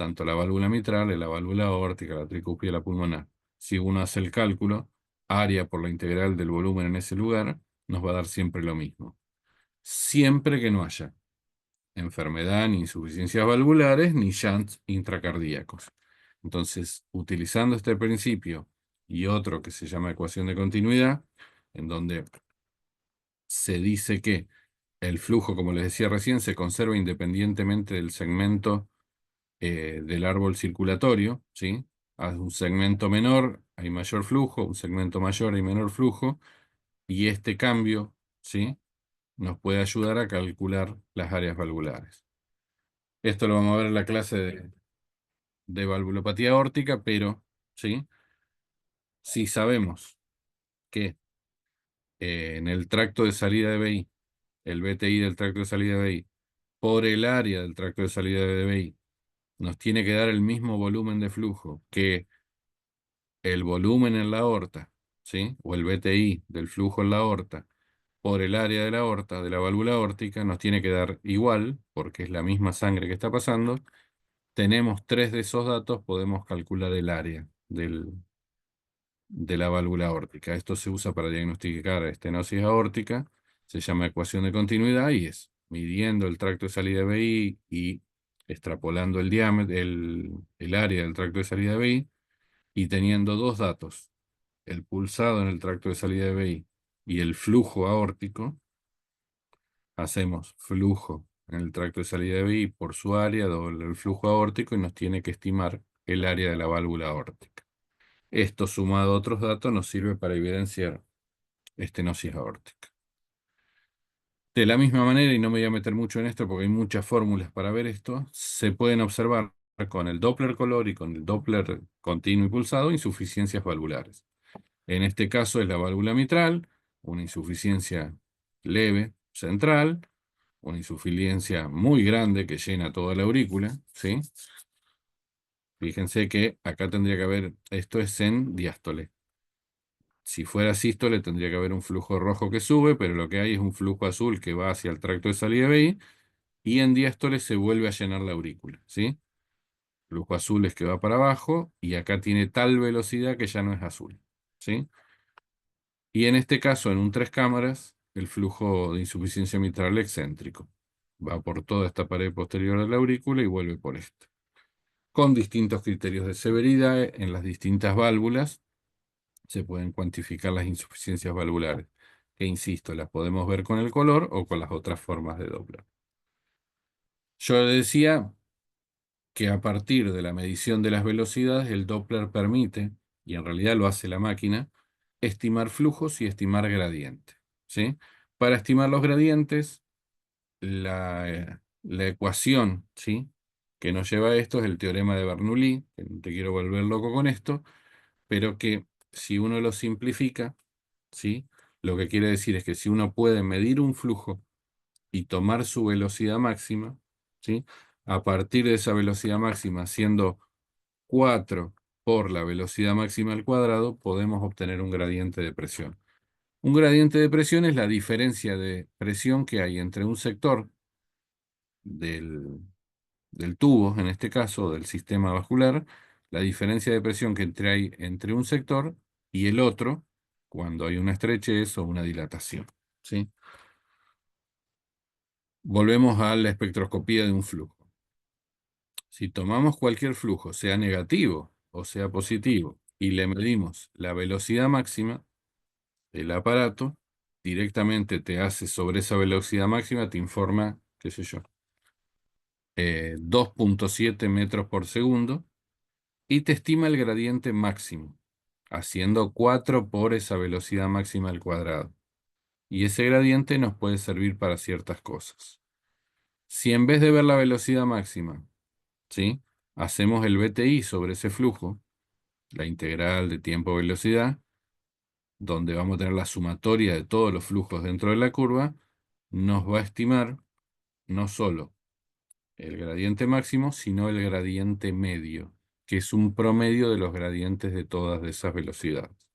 tanto la válvula mitral, la válvula aórtica, la tricúspide y la pulmonar. Si uno hace el cálculo, área por la integral del volumen en ese lugar, nos va a dar siempre lo mismo. Siempre que no haya enfermedad, ni insuficiencias valvulares, ni shunts intracardíacos. Entonces, utilizando este principio y otro que se llama ecuación de continuidad, en donde se dice que el flujo, como les decía recién, se conserva independientemente del segmento del árbol circulatorio, ¿sí? A un segmento menor hay mayor flujo, un segmento mayor hay menor flujo, y este cambio, ¿sí? Nos puede ayudar a calcular las áreas valvulares. Esto lo vamos a ver en la clase de valvulopatía aórtica, pero, ¿sí? Si sabemos que en el tracto de salida de BI, el BTI del tracto de salida de BI, por el área del tracto de salida de BI, nos tiene que dar el mismo volumen de flujo que el volumen en la aorta, ¿sí? O el BTI del flujo en la aorta por el área de la aorta, de la válvula aórtica, nos tiene que dar igual, porque es la misma sangre que está pasando. Tenemos tres de esos datos, podemos calcular el área de la válvula aórtica. Esto se usa para diagnosticar estenosis aórtica, se llama ecuación de continuidad y es midiendo el tracto de salida de BI y extrapolando el diámetro, el área del tracto de salida de BI y teniendo dos datos, el pulsado en el tracto de salida de BI y el flujo aórtico, hacemos flujo en el tracto de salida de BI por su área, doble el flujo aórtico y nos tiene que estimar el área de la válvula aórtica. Esto sumado a otros datos nos sirve para evidenciar estenosis aórtica. De la misma manera, y no me voy a meter mucho en esto porque hay muchas fórmulas para ver esto, se pueden observar con el Doppler color y con el Doppler continuo y pulsado insuficiencias valvulares. En este caso es la válvula mitral, una insuficiencia leve central, una insuficiencia muy grande que llena toda la aurícula, ¿sí? Fíjense que acá tendría que haber, esto es en diástole. Si fuera sístole tendría que haber un flujo rojo que sube, pero lo que hay es un flujo azul que va hacia el tracto de salida BI y en diástole se vuelve a llenar la aurícula, ¿sí? Flujo azul es que va para abajo y acá tiene tal velocidad que ya no es azul, ¿sí? Y en este caso, en un tres cámaras, el flujo de insuficiencia mitral excéntrico. Va por toda esta pared posterior de la aurícula y vuelve por esta. Con distintos criterios de severidad en las distintas válvulas se pueden cuantificar las insuficiencias valvulares, que insisto, las podemos ver con el color o con las otras formas de Doppler. Yo le decía que a partir de la medición de las velocidades, el Doppler permite, y en realidad lo hace la máquina, estimar flujos y estimar gradientes, ¿sí? Para estimar los gradientes, la ecuación, ¿sí?, que nos lleva a esto es el teorema de Bernoulli, que no te quiero volver loco con esto, pero que si uno lo simplifica, ¿sí?, lo que quiere decir es que si uno puede medir un flujo y tomar su velocidad máxima, ¿sí?, a partir de esa velocidad máxima, siendo 4 por la velocidad máxima al cuadrado, podemos obtener un gradiente de presión. Un gradiente de presión es la diferencia de presión que hay entre un sector del, del tubo, en este caso del sistema vascular, la diferencia de presión que hay entre un sector y el otro cuando hay una estrechez o una dilatación, ¿sí? Volvemos a la espectroscopía de un flujo. Si tomamos cualquier flujo, sea negativo o sea positivo, y le medimos la velocidad máxima, el aparato directamente te hace sobre esa velocidad máxima, te informa, qué sé yo, 2,7 metros por segundo, y te estima el gradiente máximo, haciendo 4 por esa velocidad máxima al cuadrado. Y ese gradiente nos puede servir para ciertas cosas. Si en vez de ver la velocidad máxima, ¿sí?, hacemos el BTI sobre ese flujo, la integral de tiempo-velocidad, donde vamos a tener la sumatoria de todos los flujos dentro de la curva, nos va a estimar no solo el gradiente máximo, sino el gradiente medio, que es un promedio de los gradientes de todas esas velocidades.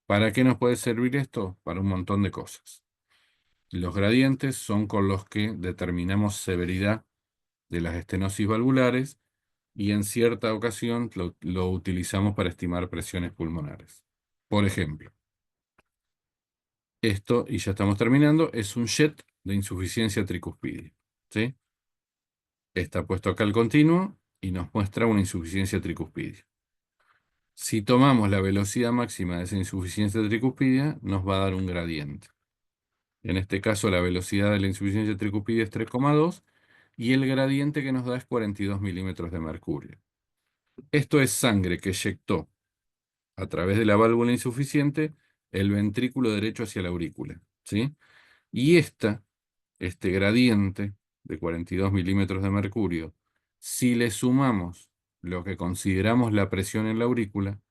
¿Para qué nos puede servir esto? Para un montón de cosas. Los gradientes son con los que determinamos severidad de las estenosis valvulares y en cierta ocasión lo utilizamos para estimar presiones pulmonares. Por ejemplo, esto, y ya estamos terminando, es un jet de insuficiencia tricuspidia. ¿Sí? Está puesto acá al continuo y nos muestra una insuficiencia tricuspidia. Si tomamos la velocidad máxima de esa insuficiencia tricuspidia, nos va a dar un gradiente. En este caso, la velocidad de la insuficiencia tricuspidia es 3,2 y el gradiente que nos da es 42 milímetros de mercurio. Esto es sangre que eyectó a través de la válvula insuficiente el ventrículo derecho hacia la aurícula, ¿sí? Y este gradiente de 42 milímetros de mercurio, si le sumamos lo que consideramos la presión en la aurícula,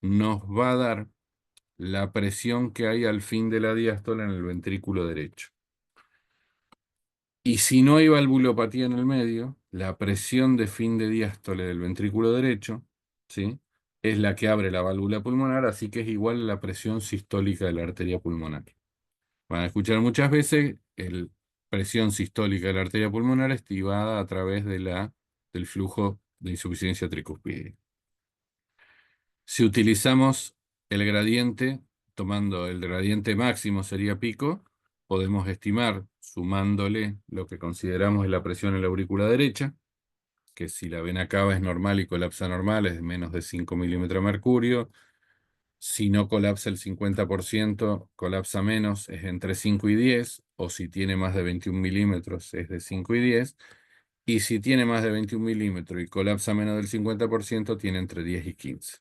nos va a dar la presión que hay al fin de la diástole en el ventrículo derecho. Y si no hay valvulopatía en el medio, la presión de fin de diástole del ventrículo derecho, ¿sí? Es la que abre la válvula pulmonar, así que es igual a la presión sistólica de la arteria pulmonar. Van a escuchar muchas veces la presión sistólica de la arteria pulmonar estivada a través del flujo de insuficiencia tricuspide. Si utilizamos el gradiente, tomando el gradiente máximo sería pico, podemos estimar, sumándole lo que consideramos es la presión en la aurícula derecha, que si la vena cava es normal y colapsa normal es de menos de 5 milímetros de mercurio. Si no colapsa el 50%, colapsa menos, es entre 5 y 10, o si tiene más de 21 milímetros es de 5 y 10, y si tiene más de 21 milímetros y colapsa menos del 50%, tiene entre 10 y 15.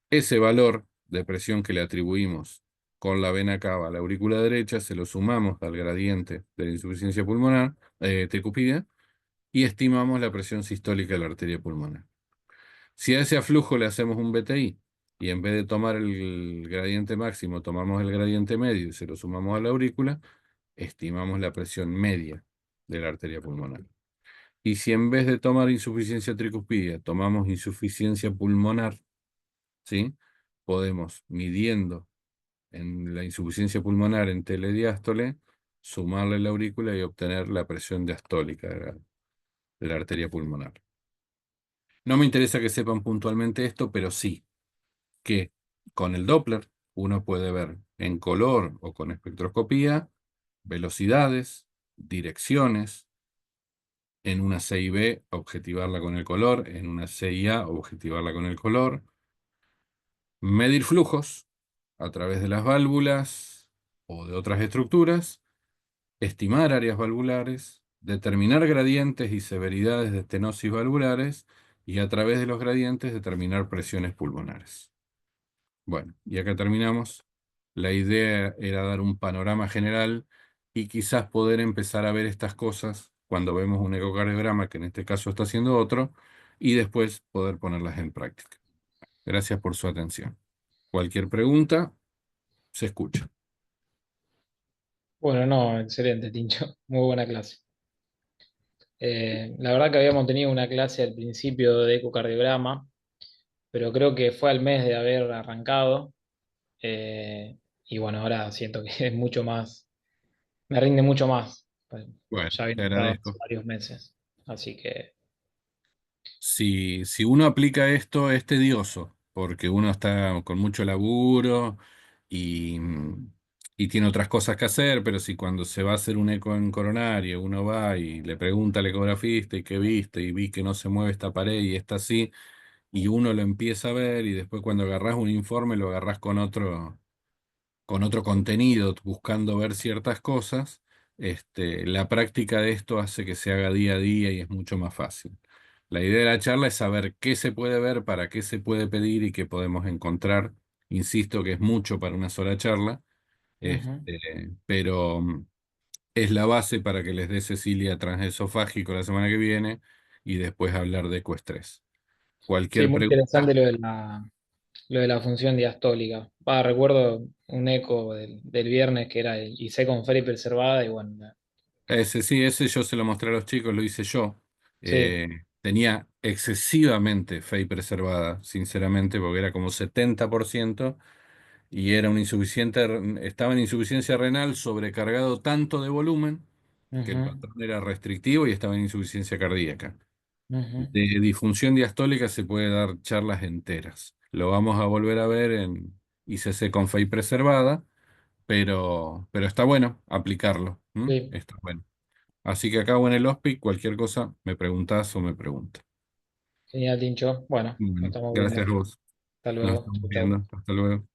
Ese valor de presión que le atribuimos con la vena cava a la aurícula derecha, se lo sumamos al gradiente de la insuficiencia pulmonar, tricupida, y estimamos la presión sistólica de la arteria pulmonar. Si a ese aflujo le hacemos un BTI y en vez de tomar el gradiente máximo, tomamos el gradiente medio y se lo sumamos a la aurícula, estimamos la presión media de la arteria pulmonar. Y si en vez de tomar insuficiencia tricuspidia, tomamos insuficiencia pulmonar, ¿sí? Podemos, midiendo en la insuficiencia pulmonar en telediástole, sumarle la aurícula y obtener la presión diastólica de la arteria pulmonar. No me interesa que sepan puntualmente esto, pero sí que con el Doppler uno puede ver en color o con espectroscopía velocidades, direcciones, en una CIB objetivarla con el color, en una CIA objetivarla con el color, medir flujos a través de las válvulas o de otras estructuras, estimar áreas valvulares, determinar gradientes y severidades de estenosis valvulares y a través de los gradientes determinar presiones pulmonares. Bueno, y acá terminamos. La idea era dar un panorama general y quizás poder empezar a ver estas cosas cuando vemos un ecocardiograma, que en este caso está haciendo otro, y después poder ponerlas en práctica. Gracias por su atención. Cualquier pregunta, se escucha. Bueno, no, excelente, Tincho. Muy buena clase. La verdad que habíamos tenido una clase al principio de ecocardiograma, pero creo que fue al mes de haber arrancado. Y bueno, ahora siento que es mucho más, me rinde mucho más. Pues, Bueno, ya te habían estado hace agradezco. varios meses. Así que, Si uno aplica esto, es tedioso, porque uno está con mucho laburo y, y tiene otras cosas que hacer, pero si cuando se va a hacer un eco en coronario, uno va y le pregunta al ecografista y qué viste, y vi que no se mueve esta pared y está así, y uno lo empieza a ver, y después cuando agarrás un informe lo agarrás con otro contenido, buscando ver ciertas cosas, la práctica de esto hace que se haga día a día y es mucho más fácil. La idea de la charla es saber qué se puede ver, para qué se puede pedir y qué podemos encontrar. Insisto que es mucho para una sola charla, ujú. pero es la base para que les dé Cecilia transesofágico la semana que viene y después hablar de ecoestrés. Sí, Cualquier muy interesante pregunta. lo de la función diastólica. Recuerdo un eco del viernes que era el IC con Fer preservada y bueno, Ese sí, ese yo se lo mostré a los chicos, lo hice yo. sí. Tenía excesivamente fe preservada, sinceramente, porque era como 70% y era un estaba en insuficiencia renal, sobrecargado tanto de volumen que el Ujú. patrón era restrictivo y estaba en insuficiencia cardíaca. Ujú. De disfunción diastólica se puede dar charlas enteras. Lo vamos a volver a ver en ICC con FEI preservada, pero está bueno aplicarlo. ¿M? Sí, Está bueno. Así que acabo en el hospice, cualquier cosa me preguntás o me preguntas. genial, Tincho. Bueno, nos Bueno, estamos viendo. gracias a vos. Hasta Nos luego. estamos Chau, chau. viendo. Hasta luego.